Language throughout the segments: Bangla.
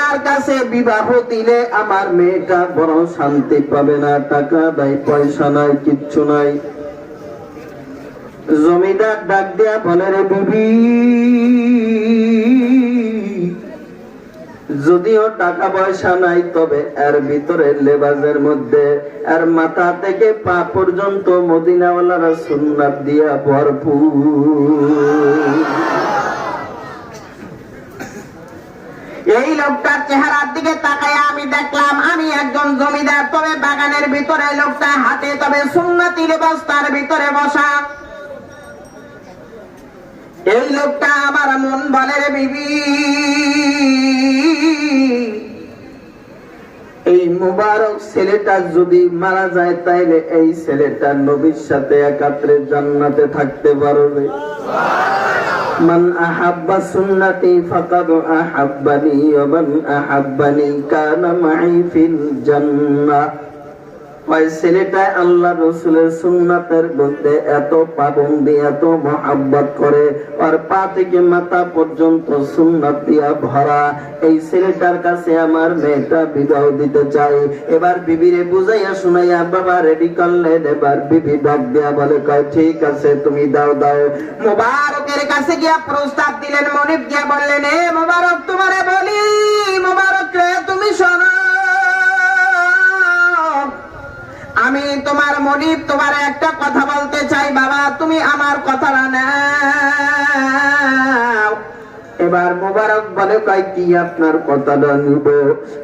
মেয়েটার কাছে বিবাহ দিলে আমার মেয়েটা বড় শান্তি পাবে না, টাকা নাই, পয়সা নাই, কিচ্ছু নাই। জমিদার ডাক দিয়া বলে, রে বিবি, যদিও টাকা পয়সা নাই, তবে এর ভিতরে লেবাজের মধ্যে আর মাথা থেকে পা পর্যন্ত মদিনাওয়ালার সুন্নাত দিয়া ভরপুর। এই লোকটার চেহারার দিকে তাকায় আমি দেখলাম আমি একজন জমিদার, তবে বাগানের ভিতরে লোকটা হাতে তবে সুন্নতি লেবাস তার ভিতরে বসা। এই লোকটা আমার মন বলে, রে বিবি, এই মুবারক ছেলেটা যদি মারা যায় তাইলে এই ছেলেটা নবীর সাথে একাত্রে জান্নাতে থাকতে পারবে। মান আহাব্বা সুন্নতি ফাকাদ আহাব্বানি ওয়া মান আহাব্বানি কানা মাই ফিল জান্নাহ। ওই ছেলেটা আল্লাহ রাসূলের সুন্নাতের মধ্যে এত পাবন্দি, এত মহব্বত করে, আর পা থেকে মাথা পর্যন্ত সুন্নাত দিয়া ভরা। এই ছেলেটার কাছে আমার মেয়েটা বিবাহ দিতে চাই। এবার বিবিরে বুঝাইয়া শুনাইয়া বাবা রেডি করলেন। এবার বিবি ডাক দিয়া বলে, কয় ঠিক আছে, তুমি দাও দাও। মুবারকের কাছে গিয়া প্রস্তাব দিলেন। মনিব গিয়া বললেন, এ মুবারক, তোমারে বলি, মুবারক রে, তুমি শোনো, আমি তোমার মনিব, তোমার একটা কথা বলতে চাই। বাবা, তুমি আমার কথাটা নাও। এবার মুবারক বলে, কয় কি আপনার কথাটা নিব?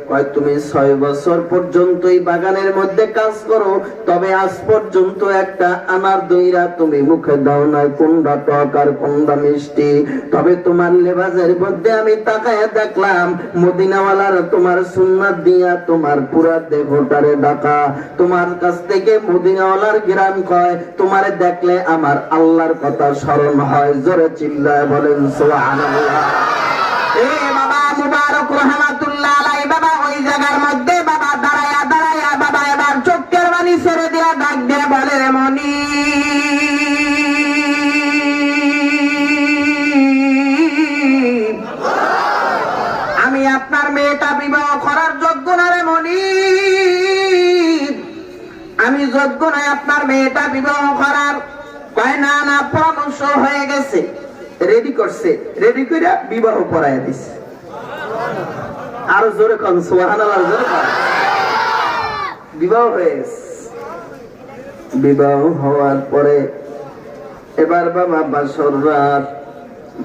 কয় তুমি 6 বছর পর্যন্ত এই বাগানের মধ্যে কাজ করো, তবে আজ পর্যন্ত একটা আনার দইরা তুমি মুখে দাও নাই, কোনটা টক আর কোনটা মিষ্টি। তবে তোমার লেবাজের মধ্যে আমি তাকায় দেখলাম মদিনাওয়ালার তোমার সুন্নাত দিয়া তোমার পুরা দেহটারে ঢাকা। তোমার কাছ থেকে মদিনাওয়ালার ঘ্রাণ কয়, তোমারে দেখলে আমার আল্লাহর কথা স্মরণ হয়। জোরে চিল্লায় বলেন সুবহানাল্লাহ। এ বাবা মুবারক রহমাতুল্লাহ আলাইহি বাবা ওই জায়গার মধ্যে বাবা দাঁড়ায়া দাঁড়ায়া বাবা এবার চোখের পানি ছেড়ে দিয়া ডাক দিয়ে বলে, রে মনি, আমি আপনার মেয়েটা বিবাহ করার যোগ্য না। রে মনি, আমি যোগ্য নয় আপনার মেয়েটা বিবাহ করার। কয় না না, পরামর্শ হয়ে গেছে, রেডি করছে, রেডি করে বিবাহ পড়ায় দিছে। আরো জোরে কোন সুবহানাল্লাহ, জোরে কোন। বিবাহ হয়েছে। বিবাহ হওয়ার পরে এবার বাবা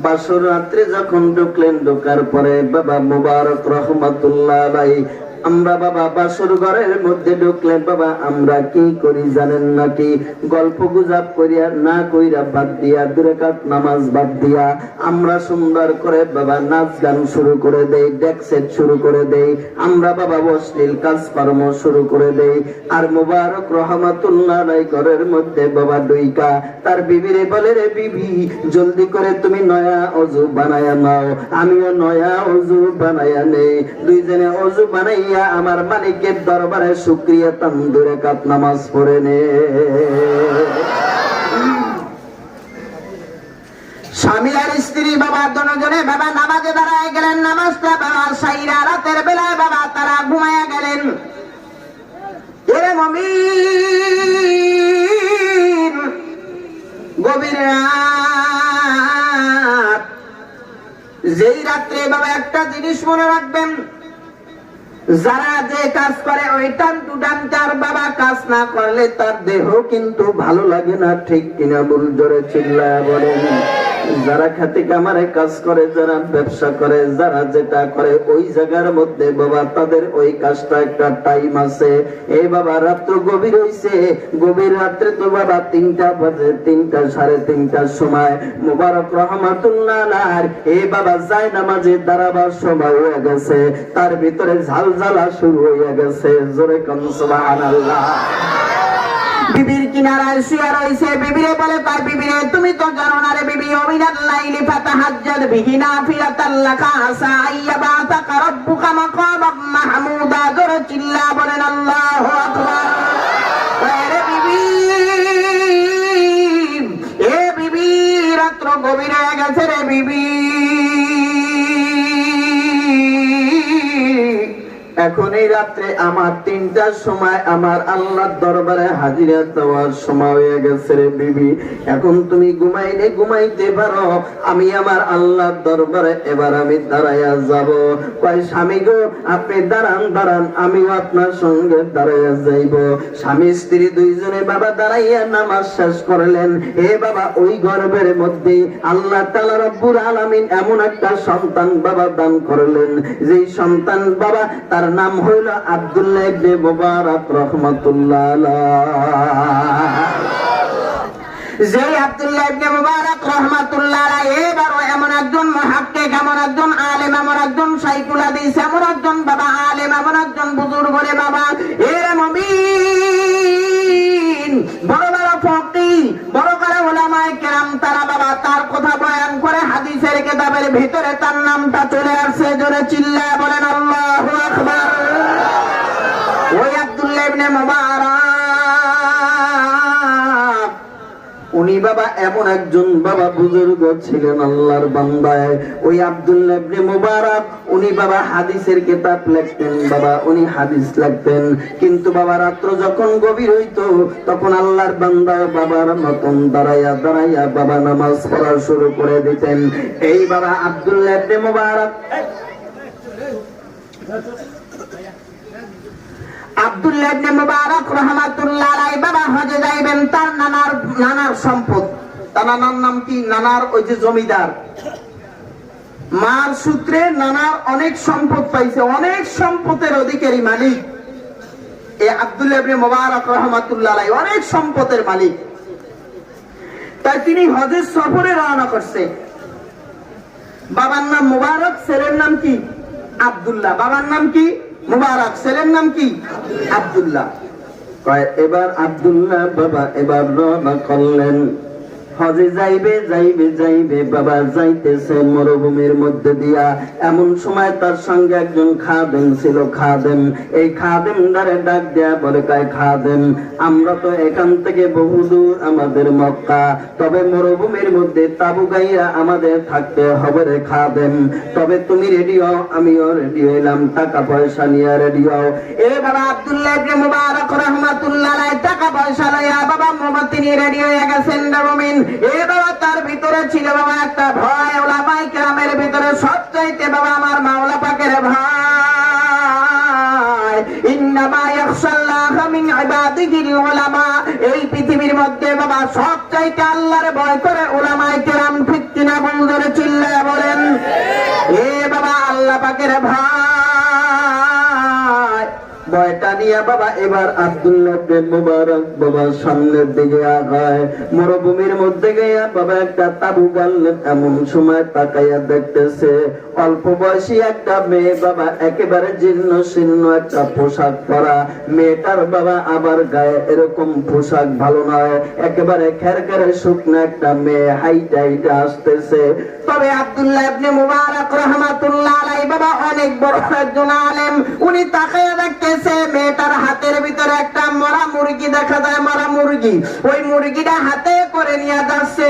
বাসর রাত্রে যখন ঢুকলেন, ঢোকার পরে বাবা মুবারক রহমাতুল্লাহ আলাইহি, আমরা বাবা বাসর ঘরের মধ্যে ঢুকলেন। বাবা আমরা কি করি জানেন নাকি? গল্প গুজব করিয়া না কইরা বাদ দিয়া, 2 রাকাত নামাজ বাদ দিয়া আমরা সুন্দর করে বাবা নাচ গান শুরু করে দেই, ডেক সেট শুরু করে দেই, আমরা বাবা অশ্লীল কাজকর্ম শুরু করে দেই। আর মুবারক রহমাতুল্লাহ আলাইহি ঘরের মধ্যে বাবা ডুইকা তার বিবিরে বলে, রে বিবি, জলদি করে তুমি নয়া ওযু বানায়া নাও, আমিও নয়া ওযু বানায়া নেই। দুইজনে ওযু বানাই আমার মালিকের দরবারে শুকরিয়া তান 2 রাকাত নামাজ পড়ে নে। স্বামী আর স্ত্রী বাবা দুজনে বাবা নামাজে দাঁড়ায় গেলেন। নামাজটা বাবা সাইরা রাতের বেলায় বাবা তারা ঘুমায়া গেলেন। এরে মুমিন, গভীর রাত, যেই রাত্রে বাবা একটা জিনিস মনে রাখবেন, যারা যে কাজ করে ওই টান টু টান তার বাবা কাজ না করলে তার দেহ কিন্তু ভালো লাগে না। ঠিক কিনা? বল জোরে চিল্লায়া বলেন। যারা খেতে কামারে কাজ করে, যারা ব্যবসা করে, যারা যেটা করে, ওই জায়গার মধ্যে বাবা তাদের ওই কাজটা একটা টাইম আছে। এই বাবা রাত্র গভীর হইছে, গভীর রাত্রে তো বাবা 3টা বাজে, 3টা 3:30টার সময় মুবারক রহমাতুল্লাহ আলাইহি এই বাবা যায় নামাজে দাঁড়াবার সময় হয়ে গেছে, তার ভিতরে ঝালঝালা শুরু হয়ে গেছে। জোরে কোন সুবহানাল্লাহ। বিবির কিনারায় শুয়ে রয়েছে। বিবিরে বলে, তাই বিবিরে তুমি তো জানো না রে বিবি, ওমিনাল লাইলি ফাতাহাজ্জাদ বিহি নাফিলাতাল লাকা আসা আইয়াবাতাকা রাব্বুকা মাকামাম মাহমুদা। জোরে চিল্লা বলেন আল্লাহু আকবার। রে বিবি, এ বিবি, রাত্র গভীর হয়ে গেছে রে বিবি, এখন এই রাত্রে আমার 3টার সময় আমার আল্লাহর দরবারে হাজিরা দেওয়ার সময় হয়ে গেছে রে বিবি, এখন তুমি ঘুমাইলে ঘুমাইতে পারো, আমি আমার আল্লাহর দরবারে এবার আমি দাঁড়াইয়া যাব। কয় স্বামী গো আপনি দাঁড়ান দাঁড়ান, আমিও আপনার সঙ্গে দাঁড়াইয়া যাইব। স্বামী স্ত্রী দুইজনে বাবা দাঁড়াইয়া নামাজ শেষ করলেন। হে বাবা, ওই গর্ভের মধ্যে আল্লাহ তাআলা রব্বুল আলামিন এমন একটা সন্তান বাবা দান করলেন, যেই সন্তান বাবা তার নাম হইল আব্দুল্লাহ ইবনে মুবারক রাহমাতুল্লাহ আলাইহি। যে আব্দুল্লাহ ইবনে মুবারক রাহমাতুল্লাহ আলাইহি এবারও এমন একজন মুহাক্কিক, এমন একজন আলেম, এমন একজন শাইখুল হাদিস, এমন একজন বাবা আলেম, এমন একজন বুজুর্গ রে বাবা, এর মুমিন বড় বড় ফকিহ, বড় বড় উলামায়ে কেরাম তারা বাবা তার কথা বয়ান করে হাদিসের কিতাবের ভিতরে তার নামটা চলে আসছে। জোরে চিল্লায় বলেন আল্লাহু আকবার। ওই আব্দুল্লাহ ইবনে মুবারক উনি বাবা এমন একজন বাবা বুজুর্গ ছিলেন, আল্লাহর বান্দা। ওই আব্দুল্লাহ ইবনে মুবারক উনি বাবা হাদিসের কিতাব লিখতেন বাবা, উনি হাদিস লিখতেন, কিন্তু বাবা রাত্র যখন গভীর হইতো তখন আল্লাহর বান্দা বাবার মতন দাঁড়াইয়া দাঁড়াইয়া বাবা নামাজ পড়া শুরু করে দিতেন। এই বাবা আব্দুল্লাহ ইবনে মুবারক আব্দুল্লাহ ইবনে মুবারক রাহমাতুল্লাহ আলাইহি বাবা হজে যাইবেন। তার নানার সম্পদ, তার নানার নাম কি? নানার ওই যে জমিদার, মার সূত্রে নানার অনেক সম্পদ পাইছে, অনেক সম্পদের অধিকারী মালিক এই আব্দুল্লাহ ইবনে মুবারক রাহমাতুল্লাহ আলাইহি, অনেক সম্পদের মালিক। তাই তিনি হজের সফরে রওনা করছে। বাবার নাম মুবারক, ছেলের নাম কি? আব্দুল্লাহ। বাবার নাম কি? মুবারক, ছেলের নাম কি? আব্দুল্লাহ। এবার আব্দুল্লাহ বাবা এবার রওনা করলেন। হজে যাইবে যাইবে যাইবে বাবা যাইতেছে মরুভূমির মধ্যে দিয়া। এমন সময় তার সঙ্গে একজন খাদেম ছিল, খাদেম। এই খাদেম দ্বারে ডাক দেয়া বলে, কয় খাদেম, আমরা তো এখান থেকে বহুদূর আমাদের মক্কা, তবে মরুভূমির মধ্যে তাবু গাইয়া আমাদের থাকতে হবে রে খাদেম, তবে তুমি রেডি হও, আমিও রেডি হইলাম, টাকা পয়সা নিয়ে রেডি হও। এ বাবা আব্দুল্লাহ ইবনে মুবারক রাহমাতুল্লাহ আলাইহি টাকা পয়সা লইয়া বাবা তিনি রেডি হয়ে গেছেন মুমিন। এ বাবা তার ভিতরে ছিল বাবা একটা ভয়, উলামায়ে কেরামের ভিতরে সবচাইতে বাবা আমার মাওলা পাকের ভয়। ইন্নামা ইয়াখশাল্লাহা মিন ইবাদিহিল উলামা। এই পৃথিবীর মধ্যে বাবা সবচাইতে আল্লাহর ভয় করে উলামায়ে কেরাম, ঠিক কিনা বন্ধুরা চিল্লায়া বলেন। এ বাবা আল্লাহ পাকের ভয়, ভয়টা নিয়ে বাবা এবার আব্দুল্লাহ ইবনে মুবারক বাবা সামনের দিকে আগায়। মরুভূমির মধ্যে গিয়া বাবা একটা তাবু গাড়লেন। এমন সময় তাকাইয়া দেখতেছে অল্প বয়সী একটা মেয়ে বাবা, একেবারে জীর্ণ শীর্ণ একটা পোশাক পরা। মেয়েটার বাবা আবার গায়ে এরকম পোশাক ভালো নয়, একেবারে খেরখেরে শুকনো একটা মেয়ে হাইটা হাইটা আসতেছে। তবে আব্দুল্লাহ ইবনে মুবারক রাহমাতুল্লাহ আলাইহি বাবা অনেক বড় একজন আলেম। উনি তাকাইয়া দেখতেছে মেয়েটার হাতের ভিতরে একটা মরা মুরগি দেখা যায়, মরা মুরগি। ওই মুরগিটা হাতে করে নিয়ে যাচ্ছে,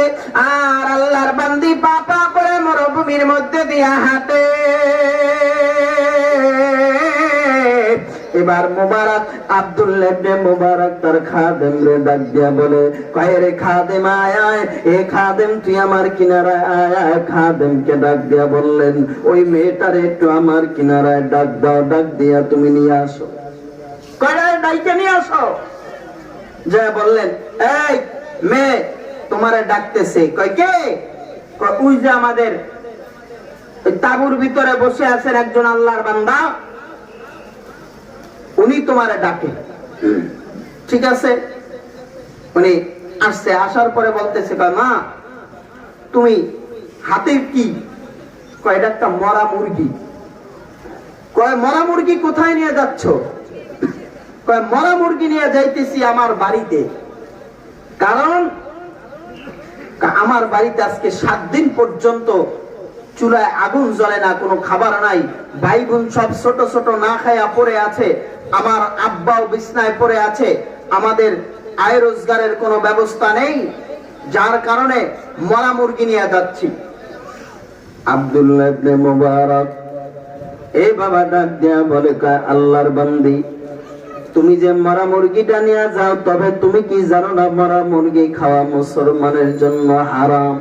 আর আল্লাহর বান্দি পাপা করে মরুভূমির মধ্যে দিয়া হাতে। এবার মুবারক আব্দুল্লাহ ইবনে মুবারক তার খাদেম রে ডাক দিয়া বলে, কয় রে খাদেম আয় আয়, এ খাদেম তুই আমার কিনারায় আয় আয়। খাদেমকে ডাক দিয়া বললেন, ওই মেয়েটারে একটু আমার কিনারায় ডাক দাও, ডাক দিয়া তুমি নিয়ে আসো। কয় ডাইকে নিয়ে আসো। যা বললেন, এই মেয়ে তোমারে ডাকতেছে। কয় কে? কয় ওই যে আমাদের তাবুর ভিতরে বসে আছেন একজন আল্লাহর বান্দা, উনি তোমারে ডাকে। ঠিক আছে, উনি আসছে। আসার পরে বলতেছে, কয় মা তুমি হাতে কি? কয় এটা একটা মরা মুরগি। কয় মরা মুরগি কোথায় নিয়ে যাচ্ছ? কয় মরা মুরগি নিয়ে যাইতেছি আমার বাড়িতে, কারণ আমার বাড়িতে আজকে 7 দিন পর্যন্ত চুলায় আগুন জ্বলে না, কোনো খাবার নাই, ভাই বোন সব ছোট ছোট না খায়া পড়ে আছে, আমার আব্বাও বিছনায় পড়ে আছে, আমাদের আয় রোজগারের কোনো ব্যবস্থা নেই, যার কারণে মরা মুরগি নিয়ে যাচ্ছি। আব্দুল্লাহ ইবনে মুবারক এই বাবা ডাক দিয়া বলে, আল্লাহর বান্দি, তুমি যে মরা মুরগিটা নিয়ে যাও, তবে তুমি কি জানো না মরা মুরগি খাওয়া মুসলমানের জন্য হারাম?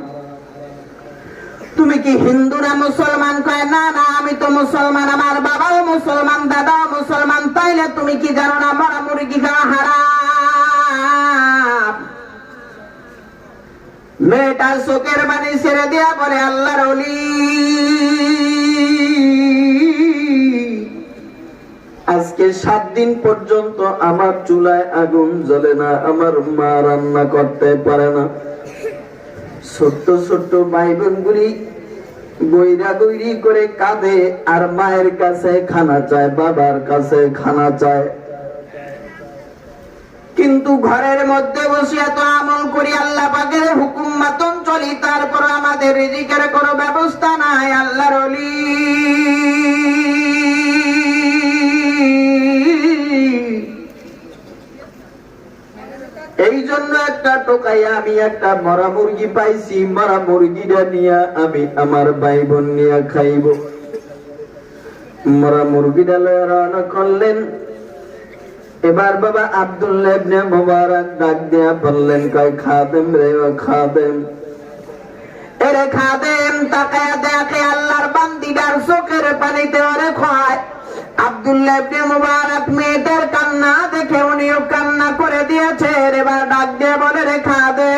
তুমি কি হিন্দু না মুসলমান? কয় না না, আমি তো মুসলমান, আমার বাবাও মুসলমান, দাদাও মুসলমান। তাইলে তুমি কি জানো না মরা মুরগি খাওয়া হারাম? মেয়েটা চোখের পানি ছেড়ে দিয়া বলে, আল্লাহর ওলি, আজকে 7 দিন পর্যন্ত আমার চুলায় আগুন জ্বলে না, আমার মা রান্না করতে পারে না। ছোট্ট ছোট্ট ভাই বোনগুলি বইরা বইরি করে কাঁদে, আর মায়ের কাছে খানা চায়, বাবার কাছে খানা চায়। কিন্তু ঘরের মধ্যে বসে এত আমল করি, আল্লাহ পাকের হুকুম মতন চলি, তারপর আমাদের রিজিকের কোনো ব্যবস্থা নাই। আল্লাহর ওলি, এই জন্য একটা টোকাইয়া আমি একটা মরা মুরগি পাইছি, মরা মুরগিটা নিয়ে আমি আমার ভাই বোন নিয়ে খাইব। মরা মুরগিটা লয়ে রওনা করলেন। এবার বাবা আব্দুল্লাহ ইবনে মুবারক ডাক দিয়া বললেন, কয় খাদেম রে, ও খাদেম, এরে খাদেম, তাকায়া দেখে আল্লাহর বান্দিটার চোখের পানিতে ওরে খায়। আব্দুল্লাহ ইবনে মুবারক মেয়েটার কান্না দেখে উনিও কান্না করে দিয়েছে। এবার ডাক দিয়ে বলে, রে খাদেম,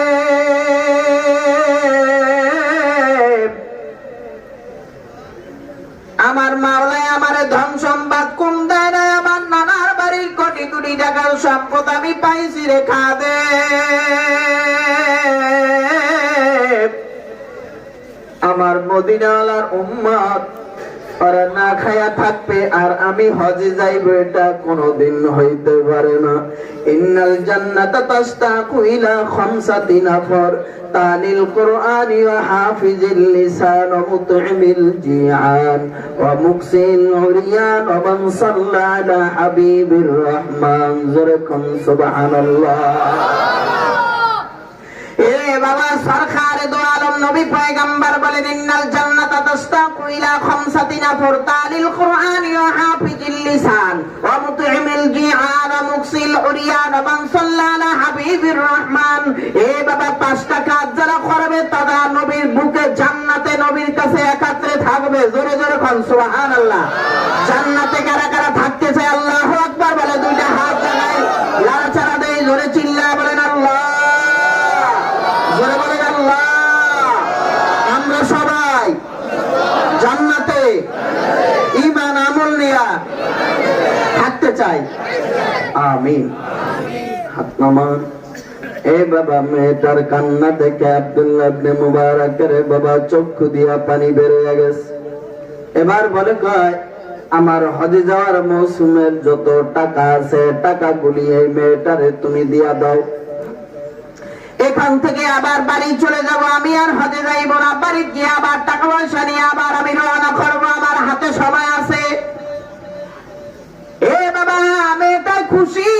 আমার মাওলায় আমারে ধন সম্পদ কম দেয় না, আমার নানার বাড়ির কোটি কোটি টাকার সম্পদ আমি পাইছি রে খাদেম। আমার মদিনাওয়ালার উম্মত ওরা না খায়া থাকবে আর আমি হজে যাইব, এটা কোনদিন হইতে পারে না। ইন্নাল জান্নাতা তাশতাকু ইলা খামসাতি নাফর, তালিল কুরআনি ওয়া হাফিজিল লিসান ওয়া মুতইমিল জিআন ওয়া মুকসিল উরিয়ান ওয়া মান সাল্লা আলা হাবিবির রহমান। যরকুম সুবহানাল্লাহ। এ বাবা সরকারে দো আলম নবী পয়গম্বর বলেন, ইন্নাল জান্নাতা তাশতাকু ইলা খামসাতি নাফর, তালিল কুরআনি ওয়া হাফিজিল লিসান ওয়া মুতইমিল জিআন ওয়া মুকসিল উরিয়ান ওয়া মান সাল্লা আলা হাবিবির রহমান। এ বাবা 5টা কাজ যারা করবে তারা নবীর বুকে জান্নাতে নবীর কাছে একাত্রে থাকবে। জোরে জোরে কোন সুবহানাল্লাহ। জান্নাতে কারা কারা থাকতে চায় আল্লাহু আকবার বলে, 2টা হাত জানাই, লাড়াচাড়া দেই, জোরে চিল্লায় বলেন আল্লাহ। আমরা সবাই জান্নাতে ঈমান আমল নিয়ে থাকতে চাই, আমিন। হাত নামান। এ বাবা মেয়েটার কান্না দেখে আব্দুল্লাহ ইবনে মুবারকের বাবা চক্ষু দিয়া পানি বের হয়ে গেছে। এবার বলে, কয় আমার হজে যাওয়ার মৌসুমের যত টাকা আছে টাকাগুলি এই মেয়েটারে তুমি দিয়া দাও। এখান থেকে আবার বাড়ি চলে যাব, আমি আর হজে যাইব না। বাড়ি গিয়ে আবার টাকা পয়সা নিয়ে আবার আমি রওনা করবো, আমার হাতে সময় আছে। এ বাবা মেয়েটা খুশি,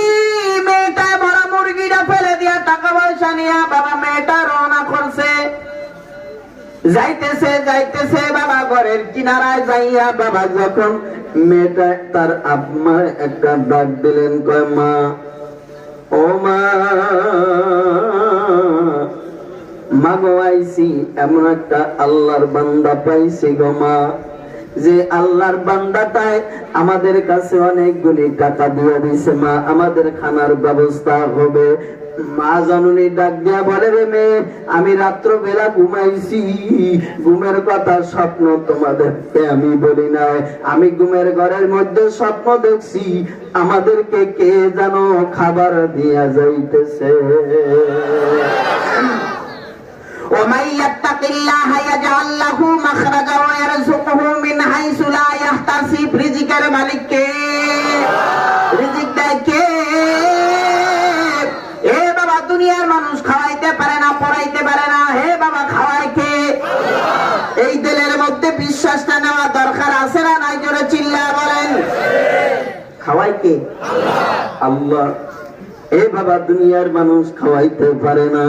মেয়েটা মরা মুরগিটা ফেলে দিয়া টাকা পয়সা নিয়ে বাবা মেয়েটা রওনা করছে। যাইতেছে যাইতেছে বাবা ঘরের কিনারায় যাইয়া বাবা যখন মেয়েটা তার আম্মা একটা ডাক দিলেন, কয় মা, ও মা, মাগো আইছি, এমন একটা আল্লাহর বান্দা পাইছি গো মা, যে আল্লাহর বান্দাটাই আমাদের কাছে অনেকগুলি টাকা দিয়ে দিছে মা, আমাদের খানার ব্যবস্থা হবে। মা জননী ডাক দিয়া বলে, রে মেয়ে, আমি রাত্র বেলা ঘুমাইছি, ঘুমের কথা স্বপ্ন তোমাদেরকে আমি বলি নাই, আমি ঘুমের ঘরের মধ্যে স্বপ্ন দেখছি আমাদেরকে কে যেন খাবার দিয়া যাইতেছে। ومن يتق الله يجعل له مخرجا ويرزقه من حيث لا يحتسب। রিজিকের মালিক কে? রিজিক দেয় কে? এ বাবা দুনিয়ার মানুষ খাওয়াইতে পারে না, পড়াইতে পারে না, হে বাবা খাওয়ায় কে? এই দিলের মধ্যে বিশ্বাসটা নেওয়া দরকার আছে না নাই? জোরে চিল্লায়া বলেন। খাওয়ায় কে? আল্লাহ। এ বাবা দুনিয়ার মানুষ খাওয়াইতে পারে না,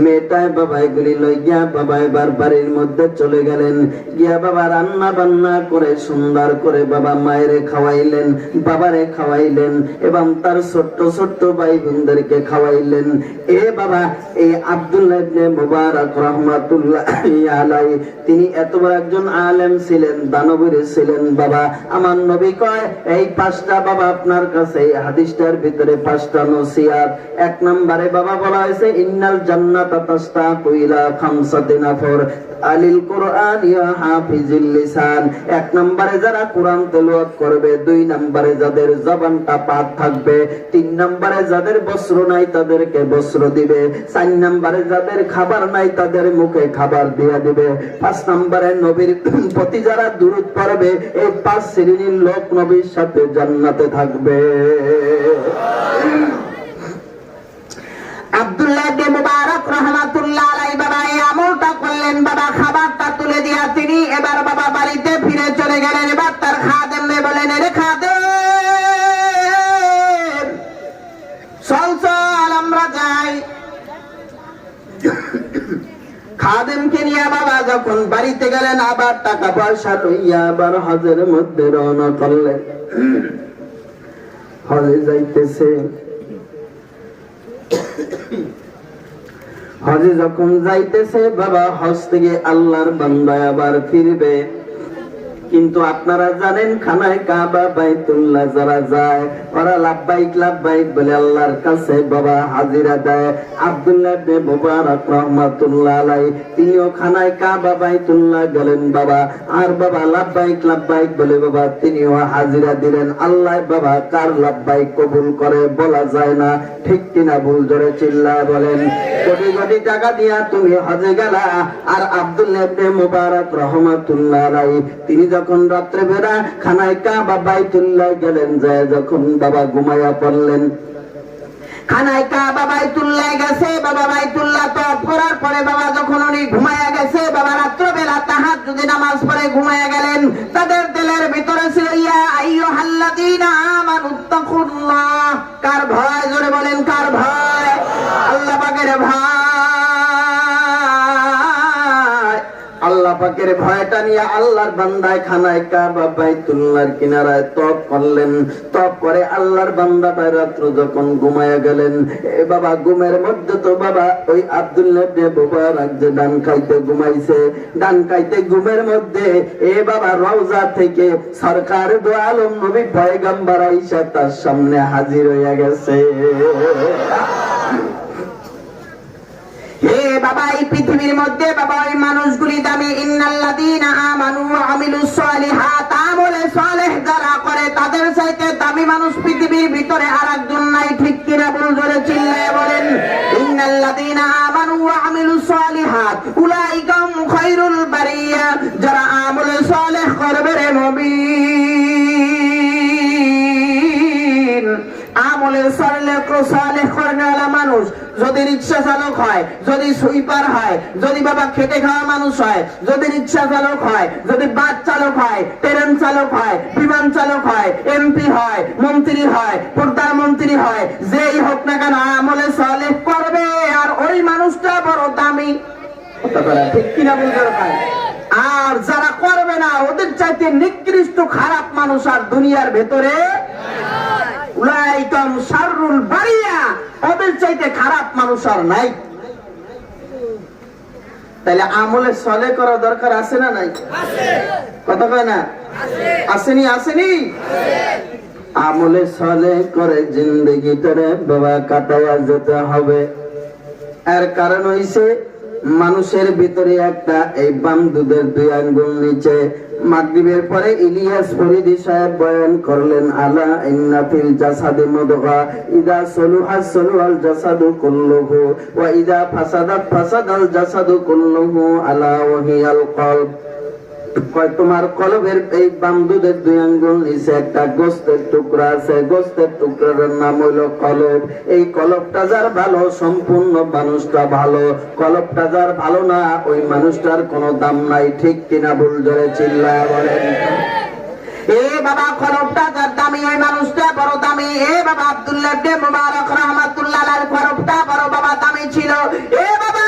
মেয়েটায় বাবা এগুলি লইয়া বাবা এবার বাড়ির মধ্যে চলে গেলেন। গিয়া বাবা রান্না বান্না করে সুন্দর করে বাবা মায়েরে খাওয়াইলেন, বাবারে খাওয়াইলেন এবং তার ছোট্ট ছোট্ট ভাই বোনদেরকে খাওয়াইলেন। এ বাবা এই আব্দুল্লাহ ইবনে মুবারক রাহমাতুল্লাহি আলাইহি তিনি এত বড় একজন আলেম ছিলেন, দানবীর ছিলেন। বাবা আমার নবী কয় এই পাঁচটা বাবা আপনার কাছে এই হাদিসটার ভিতরে পাঁচটা নসিহত। এক নম্বরে বাবা বলা হয়েছে ইন্নাল জান্নাতা তাশতাকু ইলা খামসাতি নাফর আলিল কোরআন ইয়া হাফিজুল লিসান। এক নম্বরে যারা কোরআন তেলাওয়াত করবে, দুই নম্বরে যাদের জবানটা পাক থাকবে, তিন নম্বরে যাদের বস্ত্র নাই তাদেরকে বস্ত্র দিবে, চার নম্বরে যাদের খাবার নাই তাদের মুখে খাবার দিয়ে দিবে, পাঁচ নম্বরে নবীর প্রতি যারা দুরূদ পড়বে এই পাঁচ শ্রেণীর লোক নবীর সাথে জান্নাতে থাকবে। আব্দুল্লাহ ইবনে মুবারক রাহমাতুল্লাহ আলাইহি বাবা এই আমলটা করলেন। বাবা খাবারটা তুলে দিয়া তিনি এবার বাবা বাড়িতে ফিরে চলে গেলেন। এবার তার খাদেমকে বলেন, রে খাদেম চল চল আমরা যাই। খাদেমকে নিয়ে বাবা যখন বাড়িতে গেলেন আবার টাকা পয়সা লইয়া আবার হজের মধ্যে রওনা করলেন। হজে যাইতেছে, হজে যখন যাইতেছে বাবা হজ থেকে আল্লাহর বান্দা আবার ফিরবে। কিন্তু আপনারা জানেন খানায় কাবা বাইতুল্লাহ যারা যায় ওরা লাব্বাইক লাব্বাইক বলে আল্লাহর কাছে বাবা হাজিরা দেয়। আব্দুল্লাহ ইবনে মুবারক রাহমাতুল্লাহ আলাইহি তিনিও খানায় কাবা বাইতুল্লাহ গেলেন বাবা, আর বাবা লাব্বাইক লাব্বাইক বলে বাবা তিনিও হাজিরা দিলেন। আল্লাহ বাবা কার লাব্বাইক কবুল করে বলা যায় না, ঠিক কিনা ভুল জোরে চিল্লায় বলেন। কোটি কোটি টাকা দিয়া তুমি হজে গেলা, আর আব্দুল্লাহ ইবনে মুবারক রাহমাতুল্লাহ আলাইহি তিনি যখন রাত্রে বেলা খানায় কাবা বাইতুল্লাহ গেলেন, যায় যখন বাবা ঘুমায়া পড়লেন। খানায় কাবা বাইতুল্লাহ গেছে বাবা, বাইতুল্লাহ তওয়াফ করার পরে বাবা যখন উনি ঘুমায়া গেছে বাবা রাত্রবেলা তাহাজ্জুদ নামাজ পড়ে ঘুমায়া গেলেন। তাদের দিলের ভিতরে ছিল ইয়া আইয়ুহাল্লাযীনা আমানুত্তাকুল্লাহ। কার ভয় জোরে বলেন, কার ভয়? আল্লাহ পাকের ভয়। আল্লাহ পাকের ভয়টা নিয়ে আল্লাহর বান্দায় খানায় কাবা বাইতুল্লাহর কিনারায় তওয়াফ করলেন। তওয়াফ করে আল্লাহর বান্দাটা রাত্র যখন ঘুমায়া গেলেন, এ বাবা ঘুমের মধ্যে তো বাবা ওই আব্দুল্লাহ ইবনে মুবারক যে ডান খাইতে ঘুমাইছে, ডান খাইতে ঘুমের মধ্যে এ বাবা রওজা থেকে সরকার দো আলম নবী পয়গম্বর আয়েশা তার সামনে হাজির হইয়া গেছে। হে বাবা এই পৃথিবীর মধ্যে বাবা ওই মানুষগুলি দামি, ইন্নাল্লাযীনা আমানু ওয়া আমিলুস সালিহাত, আমলে সালেহ যারা করে তাদের চাইতে দামি মানুষ পৃথিবীর ভিতরে আরেকজন নাই, ঠিক কিনা বল জোরে চিল্লায়ে বলেন। ইন্নাল্লাযীনা আমানু ওয়া আমিলুস সালিহাত উলাইকা হুম খায়রুল বারিয়া, যারা আমলে সালেহ করবে রে মুমিন, আমলে সালেহ করেওয়ালা মানুষ যদি রিক্সা চালক হয়, যদি সুইপার হয়, যদি বাবা খেটে খাওয়া মানুষ হয়, যদি রিক্সা চালক হয়, যদি বাস চালক হয়, ট্রেন চালক হয়, বিমান চালক হয়, এমপি হয়, মন্ত্রী হয়, প্রধানমন্ত্রী হয়, যেই হোক না কেন আমলে সালেহ করবে, আর ওই মানুষটা বড় দামি, ঠিক কিনা বলতে পারে। আর যারা করবে না ওদের চাইতে নিকৃষ্ট খারাপ মানুষ আর দুনিয়ার ভেতরে উলাইকা শাররুল বারিয়া, ওদের চাইতে খারাপ মানুষ আর নাই। তাহলে আমলে সালেহ করা দরকার আছে না নাই? কথা কয় না? আসেনি? আসেনি? আমলে সালেহ করে জিন্দেগিটারে বাবা কাটাইয়া যেতে হবে। এর কারণ হইছে মানুষের ভিতরে একটা এই বাম দুধের দুই আঙ্গুল নিচে। মাগরিবের পরে ইলিয়াস ফরিদি সাহেব বয়ান করলেন, আলা ইন্না ফিল জাসাদি মুদগা ইদা সলুহা সলুহাল জাসাদু কুল্লুহু ওয়া ইদা ফাসাদাত ফাসাদাল জাসাদু কুল্লুহু আলা ওয়া হিয়াল কলব। কয় তোমার কলবের এই বাম দুধের দুই আঙ্গুল নিচে একটা গোস্তের টুকরা আছে, গোস্তের টুকরার নাম হইল কলব। এই কলবটা যার ভালো সম্পূর্ণ মানুষটা ভালো, কলবটা যার ভালো না ওই মানুষটার কোনো দাম নাই, ঠিক কিনা ভুল জোরে চিল্লায়া বলেন। এ বাবা কলবটা যার দামি ওই মানুষটা বড় দামি। এ বাবা আব্দুল্লাহ ইবনে মুবারক রাহমাতুল্লাহ আলাইহির কলবটা বড় বাবা দামি ছিল। এ বাবা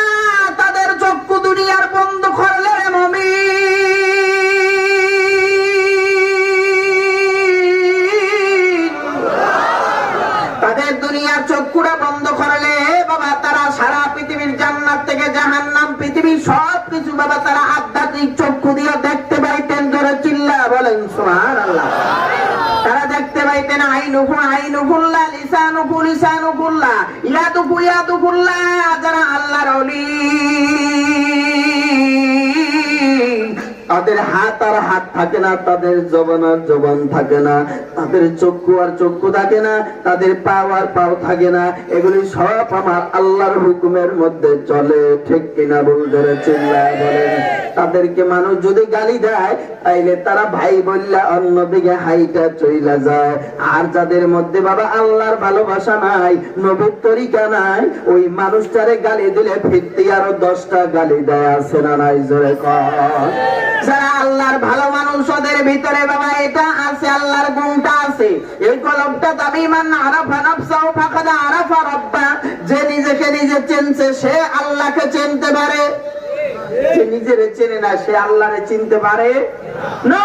বাবা তারা আধ্যাত্মিক চক্ষু দিয়ে দেখতে পাইতেন, জোরে চিল্লা বলেন সুবহানাল্লাহ। তারা দেখতে পাইতেন আইনুকুল্লাহ লিসানুকুল্লাহ ইয়াদুকুল্লাহ। যারা আল্লাহর ওলি তাদের হাত আর হাত থাকে না, তাদের জবান আর জবান থাকে না, তাদের চক্ষু আর চক্ষু থাকে না, তাদের পাও আর পাও থাকে না। এগুলি সব আমার আল্লাহর হুকুমের মধ্যে চলে, ঠিক কিনা বল ধরে চিল্লায় বলেন। তাদেরকে মানুষ যদি গালি দেয় তাইলে তারা ভাই বললা অন্যদিকে হাইটা চইলা যায়। আর যাদের মধ্যে বাবা আল্লাহর ভালোবাসা নাই, নবীর তরিকা নাই, ওই মানুষটারে গালি দিলে ফিরতি আরো 10টা গালি দেয়, আছে না নাই জোরে কর। যারা আল্লাহর ভালো মানুষ ওদের ভিতরে বাবা এটা আছে, আল্লাহর গুণটা আছে। এই কলমটা তামিমান আরাফা নাফসাহু ফাকাদ আরাফা রাব্বা। যে নিজেকে নিজে চিনছে সে আল্লাহকে চিনতে পারে, যে নিজেরে চেনে না সে আল্লাহরে চিনতে পারে না।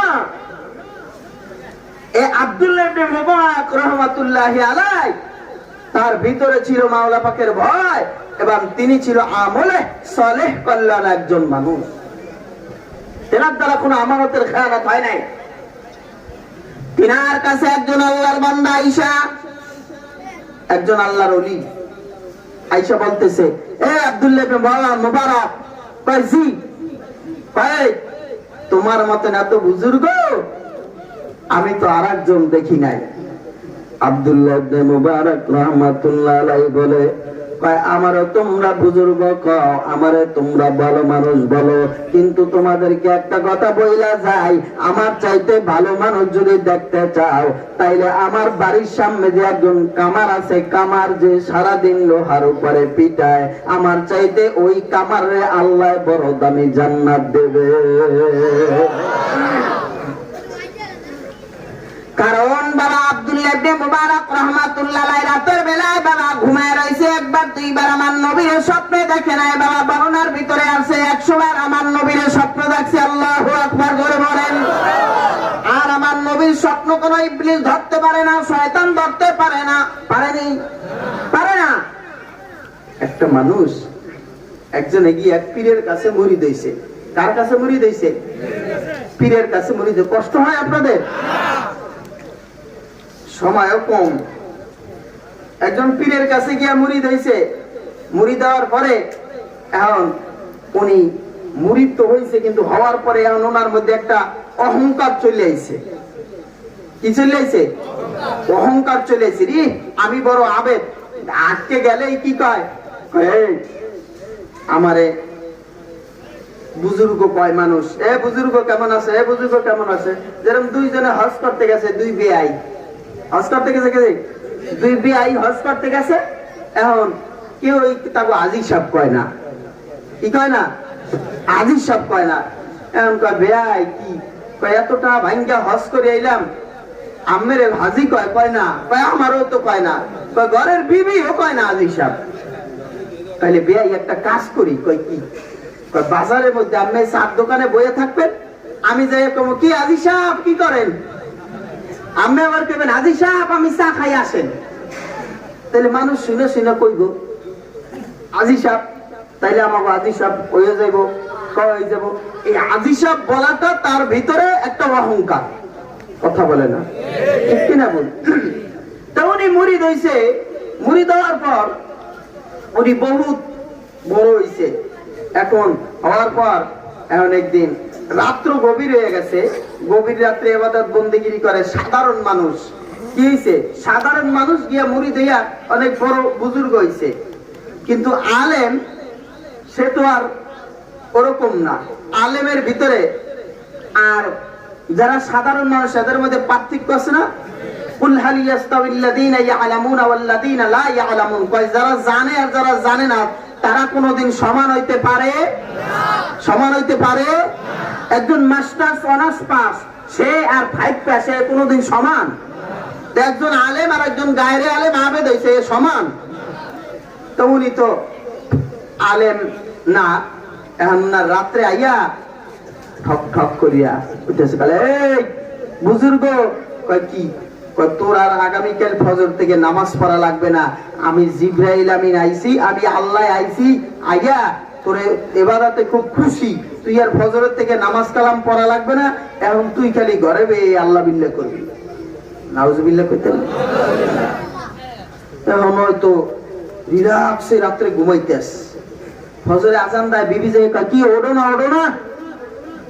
এই আব্দুল্লাহ ইবনে মুবারক রাহমাতুল্লাহি আলাইহি তার ভিতরে ছিল মাওলা পাকের ভয় এবং তিনি ছিল আমলে সালেহ কল্যাণ একজন মানুষ। তেনার দ্বারা কোনো আমানতের খেয়ানত হয় নাই। তিনার কাছে একজন আল্লাহর বান্দা আয়েশা, একজন আল্লাহর ওলি আয়েশা বলতেছে, এ আব্দুল্লাহ ইবনে মুবারক, জি ভাই তোমার মতন এত বুজুর্গ আমি তো আরেকজন দেখি নাই। আব্দুল্লাহ ইবনে মুবারক রাহমাতুল্লাহ আলাইহি বলে, আমারও তোমরা বুজুর্গ কও, আমারে তোমরা ভালো মানুষ বলো, কিন্তু তোমাদেরকে একটা কথা বইলা যাই, আমার চাইতে ভালো মানুষ যদি দেখতে চাও তাইলে আমার বাড়ির সামনে যে একজন কামার আছে, কামার যে সারাদিন লোহার উপরে পিটায়, আমার চাইতে ওই কামারে আল্লাহ বড় দামি জান্নাত দেবে। কারণ বাবা আব্দুল্লাহ ইবনে মুবারক রাহমাতুল্লাহ আলাইহি রাতের বেলায় বাবা ঘুমায় রইছে, একবার দুইবার আমার নবীর স্বপ্নে দেখে নাই। বাবা বর্ণনার ভিতরে আছে 100 বার আমার নবীর স্বপ্ন দেখছে। আল্লাহু আকবার জোরে বলেন। আর আমার নবীর স্বপ্ন কোন ইবলিস ধরতে পারে না, শয়তান ধরতে পারে না, পারেনি, পারে না। একটা মানুষ একজন এগিয়ে এক পীরের কাছে মুরিদ হইছে। কার কাছে মুরিদ হইছে? পীরের কাছে মুরিদ। কষ্ট হয় আপনাদের? সময়ও কম। একজন পীরের কাছে গিয়া মুরিদ হইছে। মুরিদ হওয়ার পরে এখন উনি মুরিদ তো হইছে, কিন্তু হওয়ার পরে এখন ওনার মধ্যে একটা অহংকার চলে আইছে। কি চলে আইছে? অহংকার চলে আইছে। রে আমি বড় আবেদ, আটকে গেলেই কি কয়, আমারে বুজুর্গ কয় মানুষ, এ বুজুর্গ কেমন আছে, এ বুজুর্গ কেমন আছে। যেরকম দুইজনে হজ করতে গেছে, দুই বেয়াই হজ করতে গেছে, দুই বেয়াই হজ করতে গেছে। এখন কেউ তাকে আজি সাহেব কয় না, কি কয় না, আজি সাহেব কয় না। এখন কয় বেয়াই কি কয়, এতটা ভাঙ্গা হজ করে আইলাম, আমের হাজি কয়, কয় না, কয় আমারও তো কয় না, কয় ঘরের বিবিও কয় না আজি সাহেব। তাহলে বেয়াই একটা কাজ করি, কয় কি, বাজারের মধ্যে আপনি চার দোকানে বইয়ে থাকবেন, আমি যাই কম, কি আজি সাহেব কি করেন? আপনি আবার কেবেন আজি সাহেব আমি চা খাই আসেন। তাহলে মানুষ শুনে শুনে কইব আজি সাহেব, তাইলে আমাকে আজি সাহেব হয়ে যাইব, হয়ে যাব। এই আজি সাহেব বলাটা তার ভিতরে একটা অহংকার, কথা বলে না, ঠিক কিনা বল? তেমনি মুরিদ হইছে। মুরিদ হওয়ার পর উনি বহুত বড় হইছে। এখন হওয়ার পর এখন একদিন রাত্র গভীর হয়ে গেছে, গভীর রাত্রে ইবাদত বন্দেগিরি করে সাধারণ মানুষ। কি হইছে? সাধারণ মানুষ গিয়া মুরিদ হইয়া অনেক বড় বুজুর্গ হইছে। কিন্তু আলেম সে তো আর ওরকম না। আলেমের ভিতরে আর যারা সাধারণ মানুষ এদের মধ্যে পার্থক্য আছে না? কুল হাল ইয়াস্তাউল্লাযীনা ইয়ালামুনা ওয়াল্লাযীনা লা ইয়ালামুন, কয় যারা জানে আর যারা জানে না তারা কোনোদিন সমান হইতে পারে না, সমান হইতে পারে। একজন মাস্টার্স অনার্স পাস সে আর 5 পাস সে কোনোদিন সমান? একজন আলেম আর একজন গায়রে আলেম আবেদ হইছে সমান? তো উনি তো আলেম না। এখন না রাত্রে আইয়া ঠক ঠক করিয়া উঠেছে, বলে এই বুজুর্গ, কয় কি, কয় তোর আর আগামীকাল ফজর থেকে নামাজ পড়া লাগবে না, আমি জিবরাইল আমিন আইছি, আমি আল্লাহ আইছি, আইয়া তোরে ইবাদতে খুব খুশি, তুই আর ফজরের থেকে নামাজ কালাম পড়া লাগবে না, এখন তুই খালি ঘরে বেয়ে আল্লাহ বিল্লাহ করবি। নাউজুবিল্লাহ কইতে এখন হয়তো রিল্যাক্সে রাত্রে ঘুমাইতে আস, ফজরে আজান দেয়, বিবি যে কি ওঠো না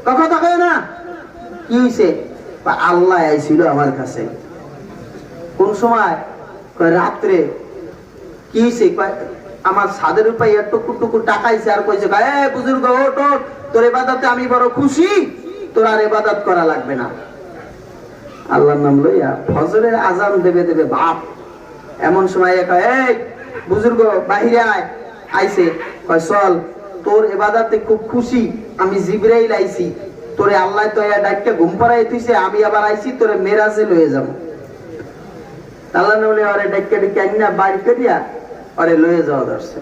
কথা থাকে না, কি হয়েছে? আল্লাহ আইছিল আমার কাছে। কোন সময়? রাত্রে। কি হয়েছে? আমার ছাদের উপরে টুকু টুকু টাকাইছে আর কইছে বুজুর্গ ওঠ, তোর ইবাদতে আমি বড় খুশি, তোর আর ইবাদত করা লাগবে না। আল্লাহর নাম লইয়া ফজরের আজান দেবে বাপ। এমন সময় বুজুর্গ বাহিরে আইছে, কয় চল, তোর ইবাদতে খুব খুশি, আমি জিবরাইল আইছি, তোরে আল্লাহ তো ডাক্কে ঘুম পাড়াই তুইছে, আমি আবার আইছি তোরে মেরাজে লয়ে যাবো। আল্লাহ নলে ওরে ডাক্কে ডেকে আইনা বাড়ি করিয়া ওরে লয়ে যাওয়া দরছে।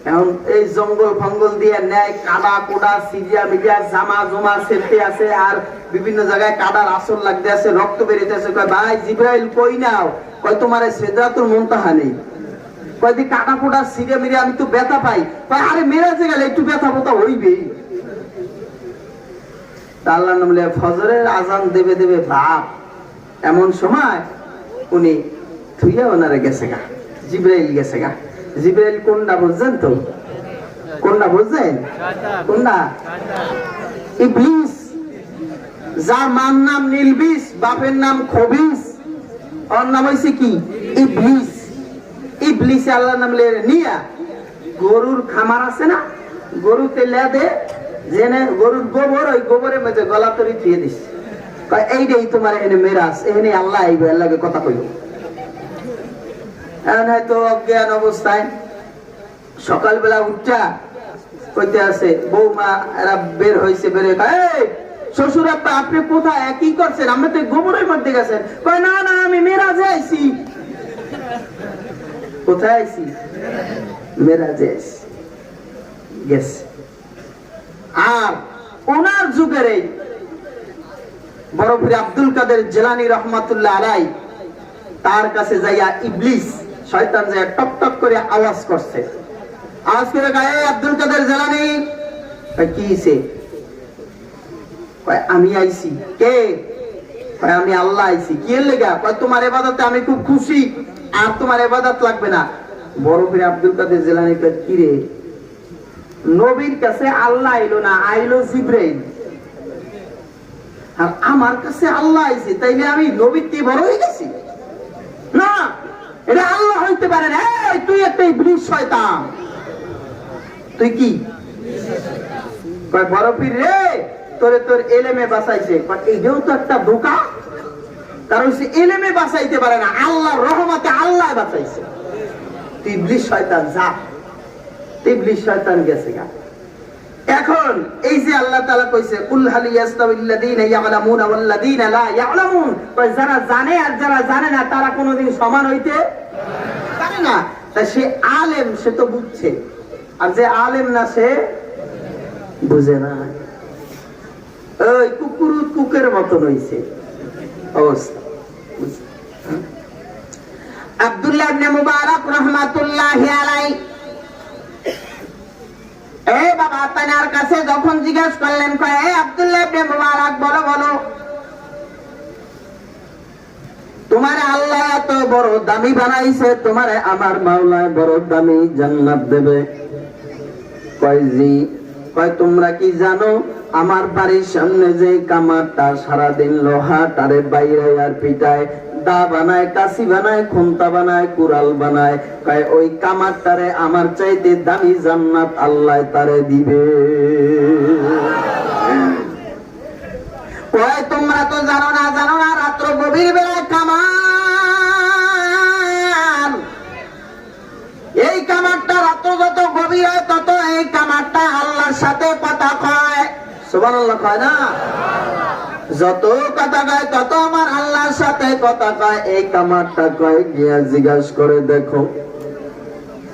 এখন এই জঙ্গল ফঙ্গল দিয়ে নেয়, কাদা কোডা সিরিয়া মিডিয়া জামা জমা সেলতে আছে, আর বিভিন্ন জায়গায় কাদার আসর লাগতে আছে, রক্ত বেরিতে আছে। কয় ভাই জিবরাইল কই নাও? কয় তোমার সিদরাতুল মুনতাহা নেই। কয় দি কাদা কোডা সিরিয়া মিডিয়া আমি তো ব্যথা পাই। কয় আরে মেরাজে গেলে একটু ব্যথা বোতা হইবেই। আল্লাহ নাম লইয়া ফজরের আজান দেবে বাপ। এমন সময় উনি থুইয়া ওনারে গেছে গা, জিবরাইল গেছে গা। জিবরাইল কোনটা বুঝছেন তো? কোনটা বুঝছেন? কোনটা? ইবলিস, যার মার নাম নীলবিস, বাপের নাম খবিস, ওর নাম হইছে কি? ইবলিস। ইবলিসে আল্লাহর নাম লিয়ে নিয়া গরুর খামার আছে না, গরুতে লেদে জেনে গরুর গোবর, ওই গোবরের মধ্যে গলা তরি থুয়ে দিস। এইটাই তোমার এখানে মেরাজ, এখানে আল্লাহ আইবে, আল্লাহকে কথা কইল। এখন হয়তো অজ্ঞান অবস্থায় সকালবেলা উঠা কইতে আছে, বৌমা এরা বের হয়েছে, বের হয়ে শ্বশুর আব্বা আপনি কোথায়, কি করছেন? আমরা তো গোবরের মধ্যে গেছেন। কয় না না, আমি মেরাজে আইছি। কোথায় আইছি? মেরাজে আইছি। গেছে। আর ওনার যুগের এই বড় পীর আব্দুল কাদের জিলানী রহমাতুল্লাহ আলাইহি, তার কাছে যাইয়া ইবলিস শয়তান যে টপ টপ করে আওয়াজ করছে, আওয়াজ করে গায়ে আব্দুল কাদের জিলানী কি হইছে? আমি আইছি। কে? আমি আল্লাহ আইছি। কি এর লেগা? তোমার ইবাদতে আমি খুব খুশি, আর তোমার ইবাদত লাগবে না। বড় পীর আব্দুল কাদের জিলানী কয় কি রে, নবীর কাছে আল্লাহ আইলো না, আইলো জিবরাইল, আর আমার কাছে আল্লাহ আইছে, তাইলে আমি নবীর থেকে বড় হয়ে গেছি? না, এটা আল্লাহ হইতে পারে না। তুই একটা ইবলিস শয়তান, তুই কি? কয় বড় পীর রে, তোরে তোর এলেমে বাঁচাইছে। এইটাও তো একটা ধোঁকা, কারণ সে এলেমে বাঁচাইতে পারে না, আল্লাহর রহমতে আল্লাহ বাঁচাইছে। তুই ইবলিস শয়তান, যা। ইবলিস শয়তান গেছে গা। এখন এই যে আল্লাহ তাআলা কইছে কুল হাল ইয়াস্তাবিল্লাযীনা ইয়ালামুনা ওয়াল্লাযীনা লা ইয়ালামুন, কই যারা জানে আর যারা জানে না তারা কোনোদিন সমান হইতে পারে না। তাই সে আলেম, সে তো বুঝছে, আর যে আলেম না সে বুঝে না। ওই কুকুরুত কুকের মতন হইছে অবস্থা। আব্দুল্লাহ ইবনে মুবারক রাহমাতুল্লাহি আলাইহি বাবা তার কাছে যখন জিজ্ঞাসা করলেন, কয় আব্দুল্লাহ ইবনে মুবারক বলো তোমার আল্লাহ এত বড় দামি বানাইছে, তোমারে আমার মাওলা বড় দামি জান্নাত দেবে? কয় জি। কয় তোমরা কি জানো আমার বাড়ির সামনে যে কামারটা সারাদিন লোহাটারে বাইরে আর পিটায়, দা বানায়, কাশি বানায়, খুন্তা বানায়, কুড়াল বানায়, কয় ওই কামারটারে আমার চাইতে দামি জান্নাত আল্লাহ তারে দিবে। কয় তোমরা তো জানো না রাত্র গভীর বেলায় কামার, এই কামারটা রাত্র যত গভীর হয় তত এই কামারটা আল্লাহর সাথে কথা কয়। সুবহানাল্লাহ কয় না? যত কথা কয় তত আমার আল্লাহর সাথে কথা কয়। এই কামারটা কয় গিয়া জিজ্ঞাসা করে দেখো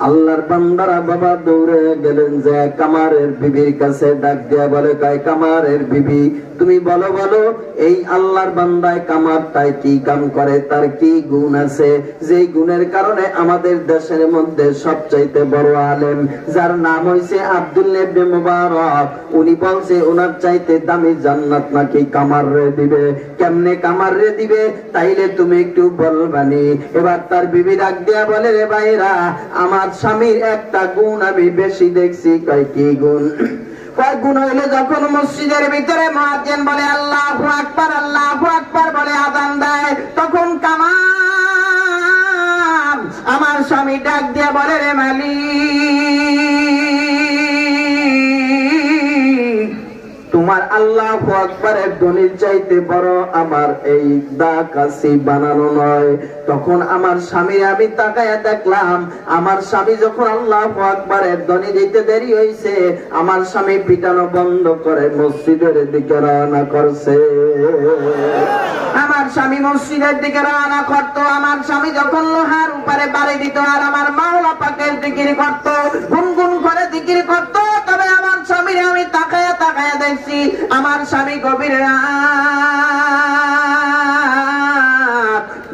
আল্লাহর বান্দারা বাবা দৌড়ে গেলেন, যে কামারের বিবির কাছে ডাক দিয়া বলে, কয় কামারের বিবি তুমি বলো বলো, এই আল্লাহর বান্দায় কামারটায় কি কাম করে, তার কি গুণ আছে, যেই গুণের কারণে আমাদের দেশের মধ্যে সবচাইতে বড় আলেম যার নাম হইছে আব্দুল্লাহ ইবনে মুবারক, উনি বলছে ওনার চাইতে দামি জান্নাত নাকি কামার রে দিবে। কেমনে কামার রে দিবে তাইলে তুমি একটু বলবানি। এবার তার বিবি ডাক দিয়া বলে, রে ভাইরা, আমার স্বামীর একটা গুণ আমি বেশি দেখছি। কয় কি গুণ? কয় গুণ হইলো, যখন মসজিদের ভিতরে মুয়াজ্জিন বলে আল্লাহু আকবার, আল্লাহু আকবার বলে আযান দেয়, তখন কামার আমার স্বামী ডাক দিয়া বলে, রে মালিক, তোমার আল্লাহু আকবারের ধ্বনির চাইতে বড় আমার এই দাকাসি বানানো নয়। তখন আমার স্বামী, আমি তাকায়া দেখলাম, আমার স্বামী যখন আল্লাহু আকবারের ধ্বনি দিতে দেরি হইছে, আমার স্বামী পিটানো বন্ধ করে মসজিদের দিকে রওনা করছে। আমার স্বামী মসজিদের দিকে রওনা করত। আমার স্বামী যখন লোহার উপরে বাড়ি দিত আর আমার মাওলা পাকের জিকির করত, গুনগুন করে জিকির করত, তবে আমার স্বামীর আমি তাকায়া তাকায়া দেখছি, আমার স্বামী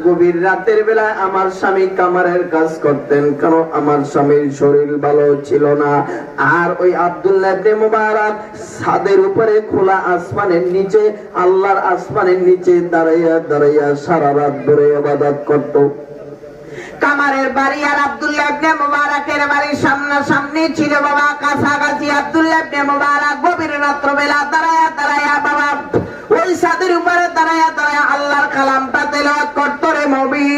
গভীর রাতের বেলায় আমার স্বামী কামারের কাজ করতেন, কারণ আমার স্বামীর শরীর ভালো ছিল না। আর ওই আব্দুল্লাহ ইবনে মুবারক ছাদের উপরে খোলা আসমানের নিচে, আল্লাহর আসমানের নিচে দাঁড়াইয়া দাঁড়াইয়া সারা রাত ধরে ইবাদত করত। কামারের বাড়ি আর আব্দুল্লাহ ইবনে মুবারকের বাড়ির সামনাসামনি ছিল বাবা, কাছাকাছি। আব্দুল্লাহ ইবনে মুবারক গভীর রাত্র বেলা দাঁড়ায়া দাঁড়ায়া বাবা ওই ছাদের উপরে দাঁড়ায়া দাঁড়ায়া আল্লাহর কালামটা তেলাওয়াত করত। রে মুমিন,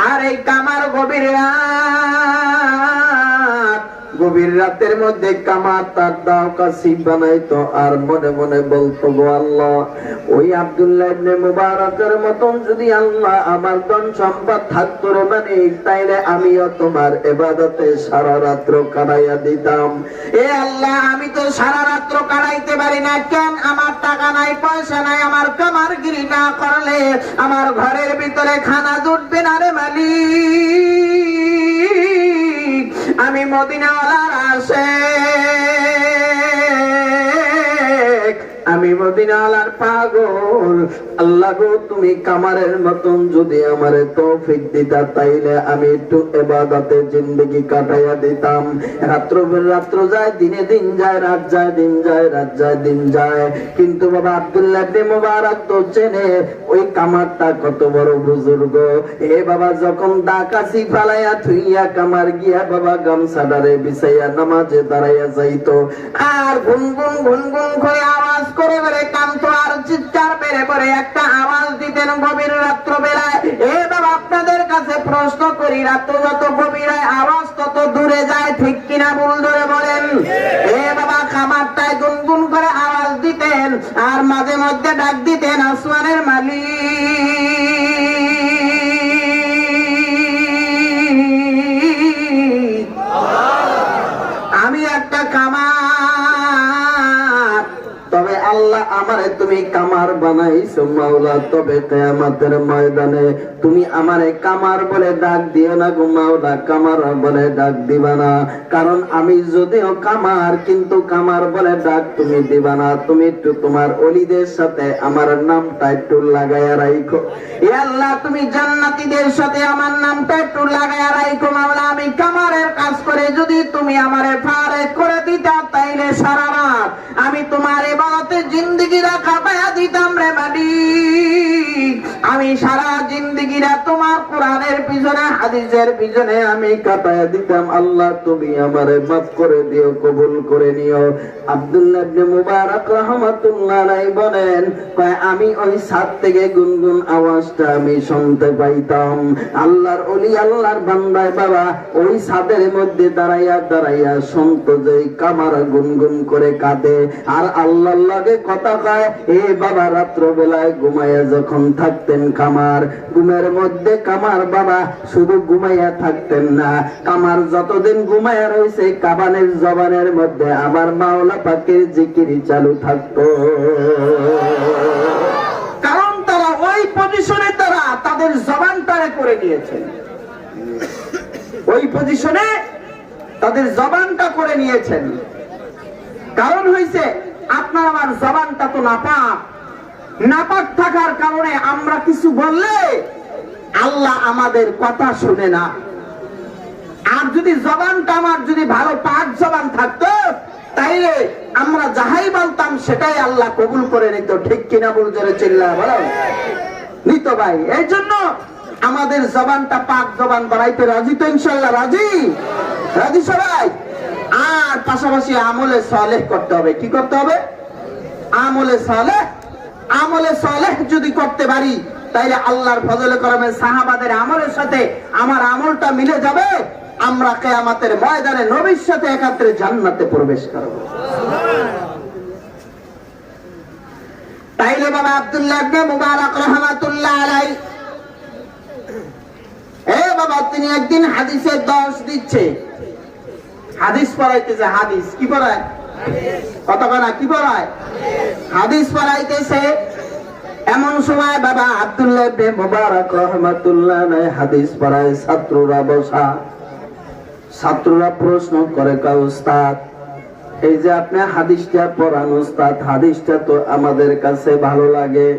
আর এই কামার গভীর রাতের মধ্যে কামার তার দাও কাশি বানাইতো আর মনে মনে বলতো, গো আল্লাহ, ওই আব্দুল্লাহ ইবনে মুবারকের মতন যদি আল্লাহ আমার ধন সম্পদ থাকতো রে মালিক, তাইলে আমিও তোমার ইবাদতে সারা রাত্র কাটাইয়া দিতাম। এ আল্লাহ, আমি তো সারা রাত্র কাটাইতে পারি না, কেন? আমার টাকা নাই, পয়সা নাই, আমার কামারগিরি না করলে আমার ঘরের ভিতরে খানা জুটবে না রে মালিক। আমি মদিনাওয়ালার আশিক, আমি মদিনাওয়ালার পাগল। আল্লাহ গো, তুমি কামারের মতন যদি আমারে তৌফিক দিতা, তাইলে আমি একটু ইবাদতে জিন্দেগি কাটাইয়া দিতাম। রাত্র যায়, দিনে দিন যায়, রাত যায়, দিন যায়, রাত যায়, দিন যায়। কিন্তু বাবা আব্দুল্লাহ ইবনে মুবারক তো চেনে ওই কামারটা কত বড় বুজুর্গ। এ বাবা, যখন দাকাশি ফালাইয়া থুইয়া কামার গিয়া বাবা গামছাটারে বিছাইয়া নামাজে দাঁড়াইয়া যাইতো, আর গুনগুন গুনগুন করে আওয়াজ করে বেড়ে কামতো, আর চিৎকার বেড়ে পড়ে একটা আওয়াজ দিতেন গভীর রাত্র বেলায়। এ বাবা, আপনাদের কাছে প্রশ্ন করি, রাত্র যত গভীর হয় আওয়াজ তত দূরে যায়, ঠিক কিনা ভুল ধরে বলেন? এ বাবা, খামারটায় গুনগুন করে আওয়াজ দিতেন আর মাঝে মধ্যে ডাক দিতেন, আসমানের মালিক, আমি একটা কামার, তবে আল্লাহ আমারে তুমি কামার বানাইছো মাওলা, তবে কিয়ামতের ময়দানে তুমি আমারে কামার বলে ডাক দিও না গো মাওলা, কামার বলে ডাক দিবা না। কারণ আমি যদিও কামার, কিন্তু কামার বলে ডাক তুমি দিবা না। তুমি একটু তোমার ওলিদের সাথে আমার নামটা একটু লাগাইয়া রাখো। এ আল্লাহ, তুমি জান্নাতীদের সাথে আমার নামটা একটু লাগাইয়া রাখো মাওলা। আমি কামারের কাজ করে যদি তুমি আমারে ফারেক করে দিতা, তাইলে সারা রাত আমি তোমার ইবাদতে জিন্দেগিরা কাটাইয়া দিতাম রে মালিক। আমি সারা জিন্দেগিরা তোমার কোরআনের পিছনে, হাদিসের পিছনে আমি কাটাইয়া দিতাম। আল্লাহ, তুমি আমারে মাফ করে দিও, কবুল করে নিও। আব্দুল্লাহ ইবনে মুবারক রাহমাতুল্লাহ আলাইহি বলেন, কয় আমি ওই ছাদ থেকে গুনগুন আওয়াজটা আমি শুনতে পাইতাম। আল্লাহর ওলি, আল্লাহর বান্দায় বাবা ওই ছাদের মধ্যে দাঁড়াইয়া দাঁড়াইয়া শুনতো যে কামার গুনগুন করে কাঁদে আর আল্লাহর লাগে কথা কয়। এ বাবা, রাত্র বেলায় ঘুমাইয়া যখন থাকতেন কামার, ঘুমের মধ্যে কামার বাবা শুধু ঘুমাইয়া থাকতেন না, কামার যতদিন ঘুমাইয়া রয়েছে কাবানের জবানের মধ্যে আবার মাওলা পাকের জিকিরি চালু থাকতো। কারণ তারা ওই পজিশনে তারা তাদের জবানটা নিয়েছেন, ওই পজিশনে তাদের জবানটা করে নিয়েছেন। কারণ হইছে আপনার আমার জবানটা তো নাপাক, নাপাক থাকার কারণে আমরা কিছু বললে আল্লাহ আমাদের কথা শুনে না। আর যদি জবানটা আমার যদি ভালো পাক জবান থাকতো, তাইলে আমরা যাহাই বলতাম সেটাই আল্লাহ কবুল করে নিত। ঠিক কিনা বল, জোরে চিল্লায় বলো নিত ভাই। এই জন্য আমাদের জবানটা পাক জবান বাড়াইতে রাজি তো? ইনশাল্লাহ রাজি, রাজি সবাই। আর পাশাপাশি আমলে সালেহ করতে হবে। কি করতে হবে? আমলে সালেহ। আমলে সালেহ যদি করতে পারি, তাইলে আল্লাহর ফজলে করমে সাহাবাদের আমলের সাথে আমার আমলটা মিলে যাবে। আমরা কিয়ামতের ময়দানে নবীর সাথে একাত্রে জান্নাতে প্রবেশ করব। তাইলে বাবা আব্দুল্লাহ ইবনে মুবারক রাহমাতুল্লাহ আলাইহি, বাবা তিনি একদিন হাদিসের দর্শ দিচ্ছে, হাদিস পড়াইতেছে। হাদিস কি পড়ায়? কতক্ষণ কি পড়ায়? হাদিস পড়াইতেছে। এমন সময় বাবা আব্দুল্লাহ ইবনে মুবারক রাহমাতুল্লাহ আলাইহি হাদিস পড়ায়, ছাত্ররা বসা। ছাত্ররা প্রশ্ন করে, কয় উস্তাদ, এই যে আপনি হাদিসটা পড়ান উস্তাদ, হাদিসটা তো আমাদের কাছে ভালো লাগে,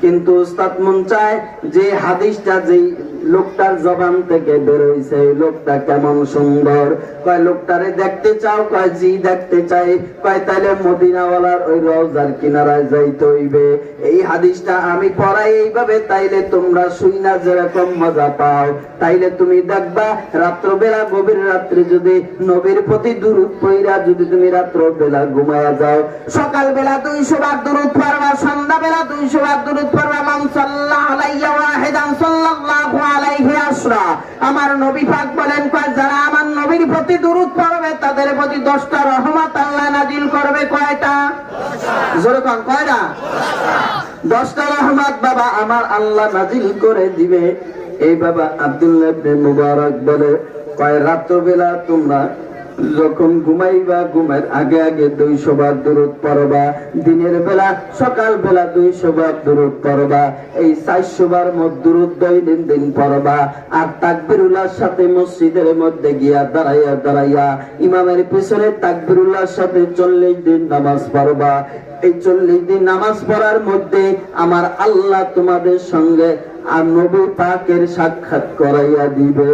কিন্তু উস্তাদ মন চায় যে হাদিসটা যেই লোকটার জবান থেকে বের হইছে এই লোকটা কেমন সুন্দর। কয় লোকটারে দেখতে চাও? কয় জি দেখতে চাই। কয় তাইলে মদিনাওয়ালার ওই রওজার কিনারায় যাইতে হইবে। এই হাদিসটা আমি পড়াই এইভাবে, তাইলে তোমরা শুইনা যেরকম মজা পাও, তাইলে তুমি দেখবা রাত্রবেলা গভীর রাত্রে যদি নবীর প্রতি দুরূদ পড়া যদি তুমি রাত্রবেলা ঘুমায়া যাও, সকালবেলা 200 বার দুরূদ পড়বা, সন্ধ্যাবেলা 200 বার দুরূদ পড়বা। মান সাল্লাল্লাহু আলাইহি ওয়াহিদান সাল্লাল্লাহু আলাইহি আসরা। আমার নবী পাক বলেন, কয় যারা আমার নবীর প্রতি দুরূদ পড়বে তাদের প্রতি 10টা রহমত আল্লাহ নাজিল করবে। কয়টা? জোরে কোন, কয়টা? 10টা রহমত বাবা আমার আল্লাহ নাজিল করে দিবে। এই বাবা আব্দুল্লাহ ইবনে মুবারক বলে, কয় রাত্রবেলা তোমরা যখন ঘুমাইবা ঘুমের আগে আগে 200 বার দুরূদ পড়বা, দিনের বেলা সকাল বেলা 200 বার দুরূদ পড়বা। এই 400 বার দুরূদ দৈনন্দিন পড়বা। আর তাকবীরুল্লাহর সাথে মসজিদের মধ্যে গিয়া দাঁড়াইয়া দাঁড়াইয়া ইমামের পিছনে তাকবীরুল্লাহর সাথে 40 দিন নামাজ পড়বা। এই 40 দিন নামাজ পড়ার মধ্যে আমার আল্লাহ তোমাদের সঙ্গে আর নবী পাকের সাক্ষাৎ করাইয়া দিবে।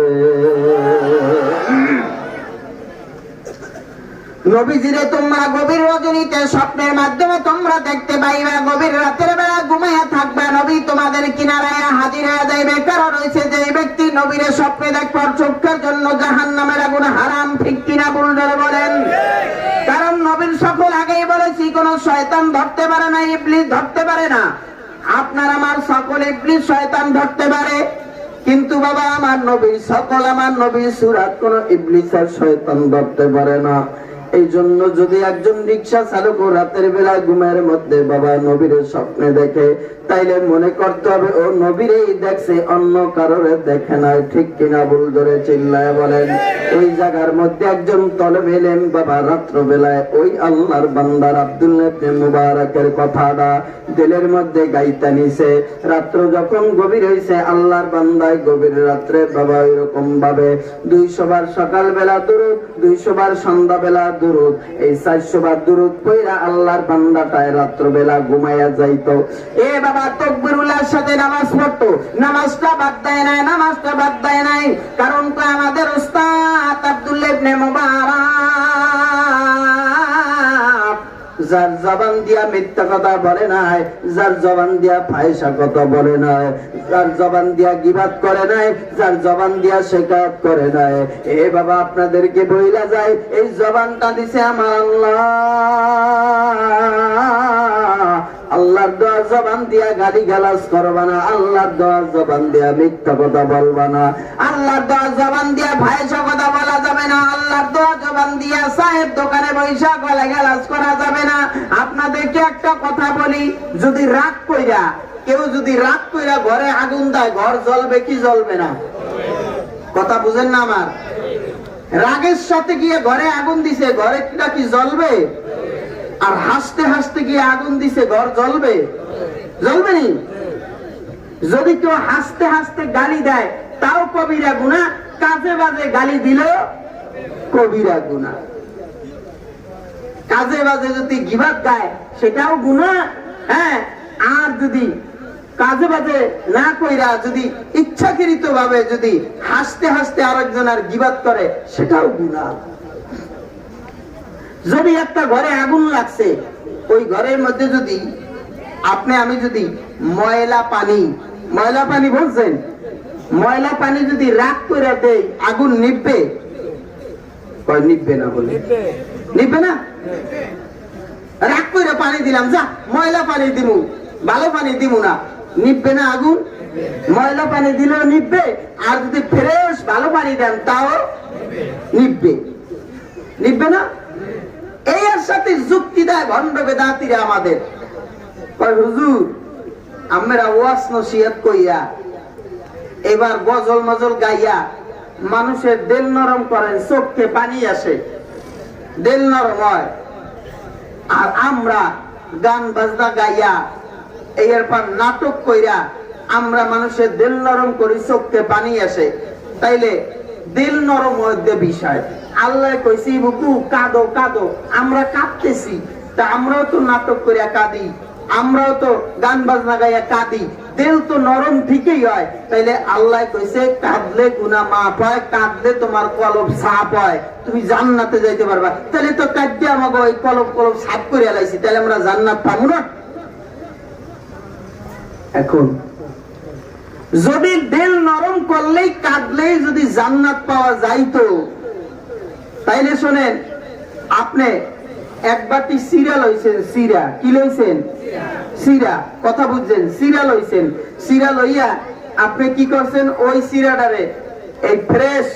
নবীজিরে তোমরা গভীর রজনীতে স্বপ্নের মাধ্যমে তোমরা দেখতে পাইবা, গভীর রাতের বেলা ঘুমাইয়া থাকবা, নবী তোমাদের কিনারায় হাজির হয়ে যাইবে। কারণ হইছে যে ব্যক্তি নবীরে স্বপ্নে দেখবার চোখের জন্য জাহান্নামের আগুন হারাম। ঠিক কিনা বুলডারে বলেন? কারণ নবীর সকল আগেই বলেছি, কোন শয়তান ধরতে পারে না, ইবলিস ধরতে পারে না। আপনার আমার সকল ইবলিস শয়তান ধরতে পারে, কিন্তু বাবা আমার নবীর সকল আমার নবীর সুরাত কোন ইবলিস আর শয়তান ধরতে পারে না। এই জন্য যদি একজন রিক্সা চালক রাতের বেলা ঘুমের মধ্যে বাবা নবীর স্বপ্নে দেখে, তাইলে মনে করতে হবে ও নবীরেই দেখছে, অন্য কারোরে দেখে নাই। ঠিক কিনা ভুল ধরে চিল্লায় বলেন? ওই জায়গার মধ্যে একজন তলবে ইলম বাবা রাত্র বেলায় ওই আল্লাহর বান্দার আব্দুল্লাহ ইবনে মুবারকের কথাটা দিলের মধ্যে গাইতে নিছে। রাত্র যখন গভীর হইছে, আল্লাহর বান্দায় গভীর রাত্রে বাবা এরকম ভাবে 200 বার সকাল বেলা দুরূদ, 200 বার সন্ধ্যা বেলা দুরূদ, এই 400 বার দুরূদ পড়া আল্লাহর বান্দাটায় রাত্র বেলা ঘুমাইয়া যাইতো। এ বাবা তাকবীরুল্লাহর সাথে নামাজ পড়তো, নামাজটা বাদ দেয় নাই, নামাজটা বাদ দেয় নাই। কারণ তো আমাদের উস্তাদ আব্দুল্লাহ ইবনে মুবারক যার জবান দিয়া মিথ্যা কথা বলে নাই, যার জবান দিয়া ফাহিশা কথা বলে নাই, যার জবান দিয়া গীবাত করে নাই, যার জবান দিয়া শিকায়ত করে নাই। এ বাবা আপনাদেরকে বইলা যায়, এই জবানটা দিছে আমার আল্লাহ। আল্লাহর দোয়া জবান দিয়া গালি গালাজ করবা না, আল্লাহর দোয়া জবান দিয়া মিথ্যা কথা বলবা না, আল্লাহর দোয়া জবান দিয়া ফাহিশা কথা বলা যাবে না, আল্লাহর দোয়া জবান দিয়া সাহেব দোকানে বৈশা গালি গালাজ করা যাবে না। আপনাদেরকে একটা কথা বলি, যদি রাগ কইরা কেউ যদি রাগ কইরা ঘরে আগুন দেয়, ঘর জ্বলবে কি জ্বলবে না? কথা বুঝেন না আমার? রাগের সাথে গিয়ে ঘরে আগুন দিছে, ঘরে কি জ্বলবে? আর হাসতে হাসতে গিয়ে আগুন দিছে, ঘর জ্বলবে? জ্বলবে নি? যদি কেউ হাসতে হাসতে গালি দেয়, তাও কবিরা গুনাহ, কাজে বাজে গালি দিলেও কবিরা গুনাহ। কাজে বাজে যদি গীবত গায় সেটাও গুনাহ, হ্যাঁ। আর যদি কাজে বাজে না কইরা যদি ইচ্ছাকৃত ভাবে যদি হাসতে হাসতে আরেকজনের গীবত করে সেটাও গুনাহ। যদি একটা ঘরে আগুন লাগছে, ওই ঘরের মধ্যে যদি আপনি আমি যদি ময়লা পানি বলছেন, ময়লা পানি যদি রাগ করে দেই, আগুন নিভবে? নিভবে না। বলে নিভবে না? রাগ করে পানি দিলাম, যা ময়লা পানি দিমু, ভালো পানি দিমু না, নিভবে না আগুন? ময়লা পানি দিলেও নিভবে, আর যদি ফ্রেশ ভালো পানি দেন তাও নিভবে। নিভবে না? এর সাথে যুক্তি দেয় ভণ্ড বেদাতীরা আমাদের। হুজুর আমরা ওয়াজ নসিহত কইয়া এবার গজল মজল গাইয়া মানুষের দিল নরম করেন, চোখে পানি আসে, দিল নরম হয়। আর আমরা গান বাজনা গাইয়া এরপর নাটক কইরা আমরা মানুষের দিল নরম করি, চোখে পানি আসে। তাইলে দিল নরম মধ্যে বিষয় আল্লাহ কইছি বুকু কাঁদো কাঁদো, আমরা কাঁদতেছি, তা আমরাও তো নাটক করিয়া কাঁদি, আমরাও তো গান বাজনা গাইয়া কাঁদি, দিল তো নরম ঠিকই হয়। তাইলে আল্লাহ কইছে কাঁদলে গুনাহ মাফ হয়, কাঁদলে তোমার কলব সাফ হয়, তুমি জান্নাতে যাইতে পারবা। তাহলে তো কাঁদতে আমাকে ওই কলব সাফ করে লাইছি, তাহলে আমরা জান্নাত পাবো না? এখন যদি দিল নরম করলেই কাঁদলেই যদি জান্নাত পাওয়া যাইতো, তাইলে শোনেন, আপনি এক বাটি সিরা লইছেন, সিরা কি লইছেন? সিরা, কথা বুঝছেন? সিরা লইছেন, সিরা লইয়া আপনি কি করছেন? ওই সিরাটারে এই ফ্রেশ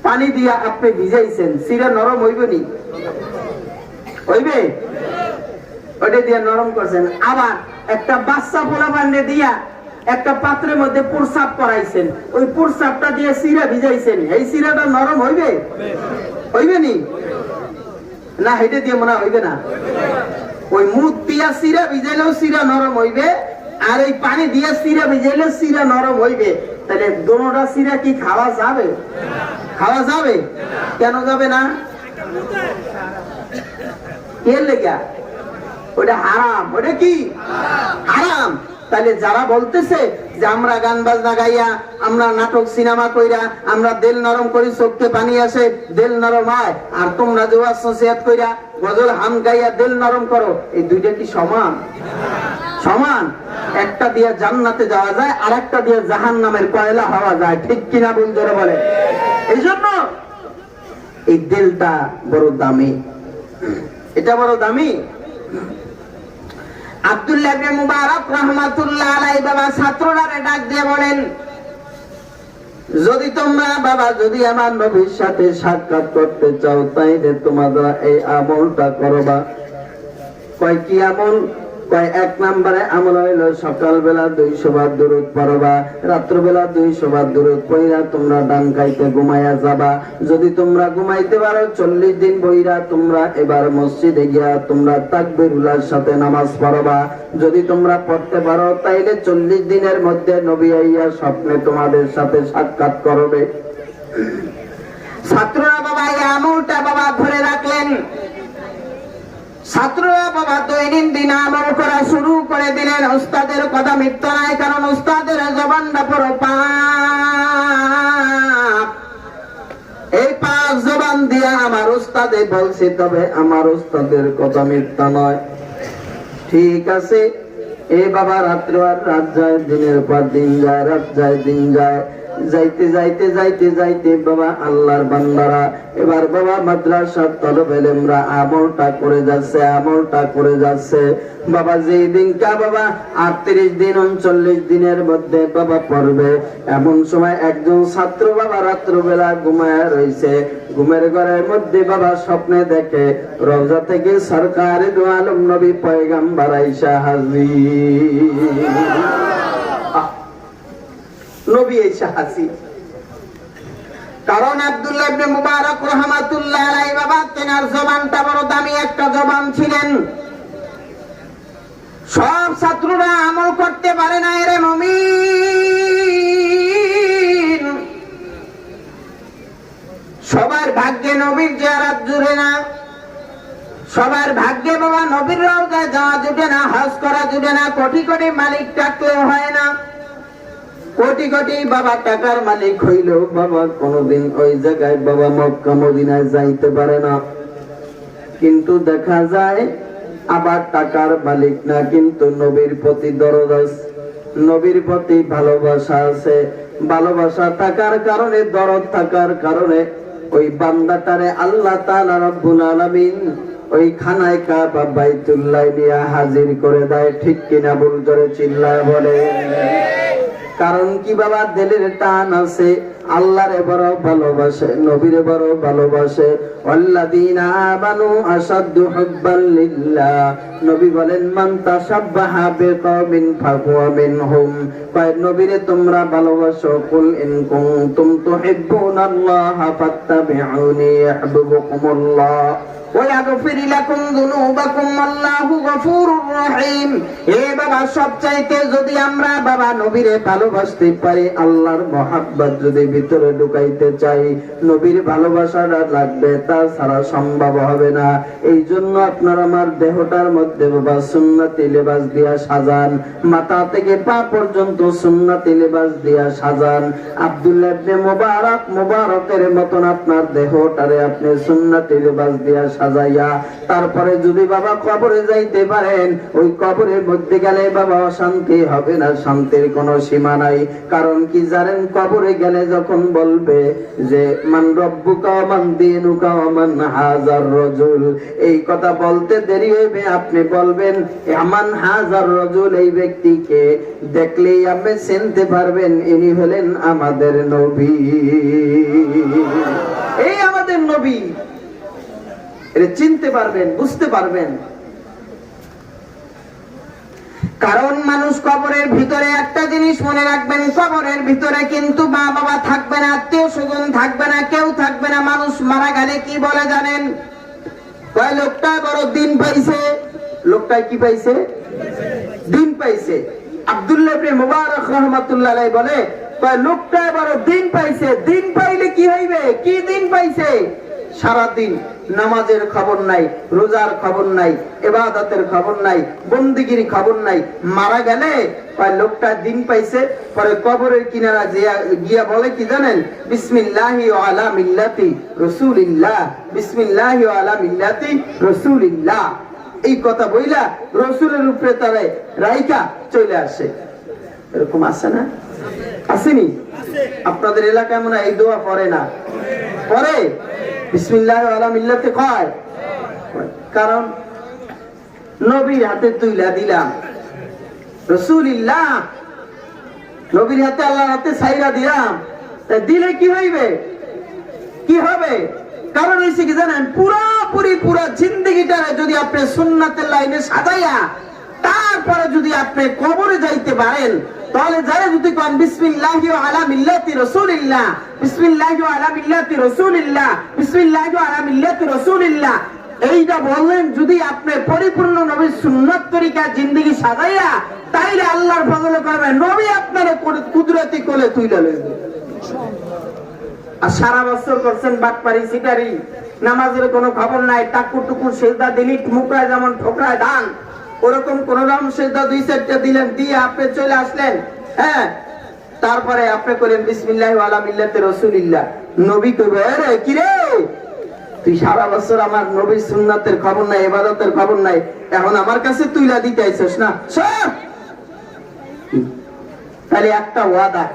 পানি দিয়া আপনি ভিজাইছেন, সিরা নরম হইবে নি? হইবে? ওইটা দিয়া নরম করছেন। আবার একটা বাচ্চা পোলা পান্ডে দিয়া একটা পাত্রের মধ্যে প্রসাব করাইছেন, ওই প্রসাবটা দিয়ে সিরা ভিজাইছেন, এই সিরাটা নরম হইবে? হইবে নি? না, হেঁটে দিয়ে মনে হইবে না। ওই মুখ দিয়া সিরা ভিজাইলেও সিরা নরম হইবে, আর এই পানি দিয়া সিরা ভিজাইলে সিরা নরম হইবে। তাহলে দোনোটা সিরা কি খাওয়া যাবে? খাওয়া যাবে? কেন যাবে না? এর লেগা ওটা হারাম। ওটা কি হারাম? তাহলে যারা বলতেছে যে আমরা গান বাজনা গাইয়া, আমরা নাটক সিনেমা কইরা আমরা দিল নরম করি, চোখে পানি আসে, দিল নরম হয়, আর তোমরা যে ওয়াজ নসিহত কইরা গজল হাম গাইয়া দিল নরম করো, এই দুইটা কি সমান? সমান? একটা দিয়ে জান্নাতে যাওয়া যায়, আর একটা দিয়ে জাহান্নামের কয়লা হওয়া যায়, ঠিক কিনা বন্ধুরা বলে? এই জন্য এই দিলটা বড় দামি, এটা বড় দামি। আব্দুল্লাহ ইবনে মুবারক রাহমাতুল্লাহ আলাইহি বাবা ছাত্ররা ডাক দিয়ে বলেন, যদি তোমরা বাবা যদি আমার নবীর সাথে সাক্ষাৎ করতে চাও, তাইলে তোমরা এই আমলটা করবা। কয় কি আমল? কয় এক নম্বরে আমল হইল সকালবেলা 200 বার দুরূদ পড়বা, রাত্রবেলা 200 বার দুরূদ পড়া তোমরা ডান কাইতে ঘুমাইয়া যাবা। যদি তোমরা ঘুমাইতে পারো 40 দিন বইরা তোমরা এবার মসজিদে গিয়া তোমরা তাকবীরুল্লাহর সাথে নামাজ পড়বা। যদি তোমরা পড়তে পারো তাইলে 40 দিনের মধ্যে নবী আইয়া স্বপ্নে তোমাদের সাথে সাক্ষাৎ করবে। ছাত্ররা বাবা এই আমলটা বাবা ধরে রাখলেন। ছাত্ররা বাবা দৈনন্দিন আমল করা শুরু করে দিলেন। উস্তাদের কথা মিথ্যা নাই, কারণ উস্তাদের জবানটা পুরো পাক। এই পাক জবান দিয়া আমার উস্তাদে বলছে, তবে আমার উস্তাদের কথা মিথ্যা নয়। ঠিক আছে, এই বাবা রাত্র আর রাত যায়, দিনের পর দিন যায়, রাত যায় দিন যায়, যাইতে যাইতে যাইতে যাইতে বাবা আল্লাহর বান্দারা এবার বাবা মাদ্রাসার তলবে ইলমরা আমলটা করে যাচ্ছে, আমলটা করে যাচ্ছে। বাবা যেই দিনটা বাবা 38 দিন 39 দিনের মধ্যে বাবা পড়বে, এমন সময় একজন ছাত্র বাবা রাত্রবেলা ঘুমায় রয়েছে। ঘুমের ঘরের মধ্যে বাবা স্বপ্নে দেখে রওজা থেকে সরকারে দু আলম নবী পয়গম্বর আয়েশা হাজির। নবী আয়েশা হাজির। কারণ আব্দুল্লাহ ইবনে মুবারক রাহমাতুল্লাহ আলাইহি বাবা তেনার জবানটা বড় দামি একটা জবান ছিলেন। সব ছাত্ররা আমল করতে পারে না। এরে মুমিন, সবার ভাগ্যে বাবা নবীর রওজায় যাওয়া জুটে না, হজ করা জুটে না, কোটি কোটি মালিক ডাকলেও হয় না। কোটি কোটি বাবা টাকার মালিক হইলেও বাবা কোনদিন ওই জায়গায় বাবা মক্কা মদিনায় যাইতে পারে না। কিন্তু দেখা যায় আবার টাকার মালিক না, কিন্তু নবীর প্রতি দরদ আছে, নবীর প্রতি ভালোবাসা আছে। ভালোবাসা থাকার কারণে, দরদ থাকার কারণে ওই বান্দাটারে আল্লাহ তাআলা রব্বুল আলামিন ওই খানায় কাবা বাইতুল্লাহ নিয়ে হাজির করে দেয়। ঠিক কিনা বল, জোরে চিল্লায় বলে। কারণ কি বাবা, দিলের টান আছে, আল্লাহরে বড় ভালোবাসে, নবীরে বড় ভালোবাসে। ওয়াল্লাযীনা আমানু আশাদ্দু হুব্বান লিল্লাহ। নবী বলেন মান তাশাব্বাহা বিকওমিন ফাহুয়া মিনহুম। কয় নবীরে তোমরা ভালোবাসো, কুল ইন কুনতুম তুহিব্বুনাল্লাহা ফাত্তাবিউনি ইউহিব্বুকুমুল্লাহ ওয়ায়াগফির লাকুম যুনুবাকুম আল্লাহু গফুরুর রহিম। এ বাবা, সবচাইতে যদি আমরা বাবা নবীরে ভালোবাসতে পারি, আল্লাহর মহব্বত যদি ভিতরে ঢুকাইতে চাই, নবীর ভালোবাসাটা লাগবে, তাছাড়া সম্ভব হবে না। এই জন্য আপনার আমার দেহটার মধ্যে বাবা সুন্নতি লেবাস দিয়া সাজান, মাথা থেকে পা পর্যন্ত সুন্নতি লেবাস দিয়া সাজান। আব্দুল্লাহ ইবনে মুবারকের মতন আপনার দেহটারে আপনি সুন্নতি লেবাস দিয়া সাজাইয়া তারপরে যদি বাবা কবরে যাইতে পারেন, ওই কবরের মধ্যে গেলে বাবা অশান্তি হবে না, শান্তির কোনো সীমা নাই। কারণ কি জানেন, কবরে গেলে যখন বলবে যে মান রব্বুকা ওয়া মান দীনুকা ওয়া মান হাযার রাজুল, এই কথা বলতে দেরি হইবে, আপনি বলবেন আমান হাযার রাজুল, এই ব্যক্তিকে দেখলেই আপনি চিনতে পারবেন ইনি হলেন আমাদের নবী, এই আমাদের নবী। এটা চিনতে পারবেন, বুঝতে পারবেন। কারণ মানুষ কবরের ভিতরে একটা জিনিস মনে রাখবেন, কবরের ভিতরে কিন্তু মা বাবা থাকবে না, আত্মীয় স্বজন থাকবে না, কেউ থাকবে না। মানুষ মারা গেলে কি বলে জানেন? কয় লোকটা বড় দিন পাইছে। লোকটা কি পাইছে? দিন পাইছে। আব্দুল্লাহ ইবনে মুবারক রাহমাতুল্লাহ আলাইহি বলে, কয় লোকটা বড় দিন পাইছে। দিন পাইলে কি হইবে? কি দিন পাইছে? সারা দিন নামাজের খবর নাই, রোজার খবর নাই, ইবাদতের খবর নাই, বন্দেগীর খবর নাই। মারা গেলে লোকটা দিন পাইছে। পরে কবরের কিনারা গিয়া বলে কি জানেন? বিসমিল্লাহি ওয়া আলা মিল্লাতি রাসূলিল্লাহ, বিসমিল্লাহি ওয়া আলা মিল্লাতি রাসূলিল্লাহ, এই কথা বইলা রাসূলের উপরে তারে রাইকা চলে আসে। এরকম আছে না? আসেনি? আপনাদের এলাকায় মনে হয় এই দোয়া পড়ে না? পরে বিসমিল্লাহি ওয়া আলা মিল্লাতি কয়। কারণ নবীর হাতে তুইলা দিলাম, রাসূলুল্লাহ নবীর হাতে, আল্লাহর হাতে ছাইরা দিলাম, তা দিলে কি হইবে? কি হবে? কারণ হইছে কি জানেন, পুরোপুরি পুরো জিন্দেগিটারে যদি আপনি সুন্নাতের লাইনে সাজাইয়া তারপরে যদি আপনি কবরে যাইতে পারেন, তাহলে যারা যদি কোন বিসমিল্লাহি ওয়া আলা মিল্লাতি রাসূলিল্লাহ, বিসমিল্লাহি ওয়া আলা মিল্লাতি রাসূলিল্লাহ, বিসমিল্লাহি ওয়া আলা মিল্লাতি রাসূলিল্লাহ, এইটা বললেন যদি আপনি পরিপূর্ণ নবীর সুন্নাত তরিকা জিন্দেগি সাজাইয়া, তাইলে আল্লাহর ফজলে করবে নবী আপনার কুদরতি কোলে তুইলা লইবে। আর সারা বছর করছেন বাটপারি সিটারি, নামাজের কোনো খবর নাই, টাকুর টুকুর সেজদা দিলি মুখরায় যেমন ঠোকরায় ধান, ওরকম কোন রকম সেজদা 2-4টা দিলেন, দিয়ে আপনি চলে আসলেন। হ্যাঁ, তারপরে আপনি করেন বিসমিল্লাহি ওয়া আলা মিল্লাতি রাসূলিল্লাহ। নবী কইবে, আরে কি রে, তুই সারা বছর আমার নবীর সুন্নাতের খবর নাই, ইবাদতের খবর নাই, এখন আমার কাছে তুইলা দিতে আইছস না? সব তাহলে একটা ওয়াদা,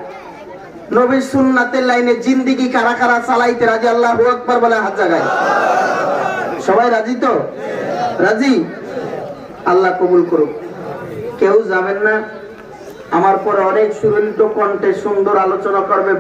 নবীর সুন্নাতের লাইনে জিন্দেগি কারা কারা চালাইতে রাজি? আল্লাহু আকবার বলে হাত জাগায়। সবাই রাজি তো? রাজি? আল্লাহ কবুল করুক। কেউ যাবেন না? আমার পরে অনেক সুরলিত কণ্ঠে সুন্দর আলোচনা করবে।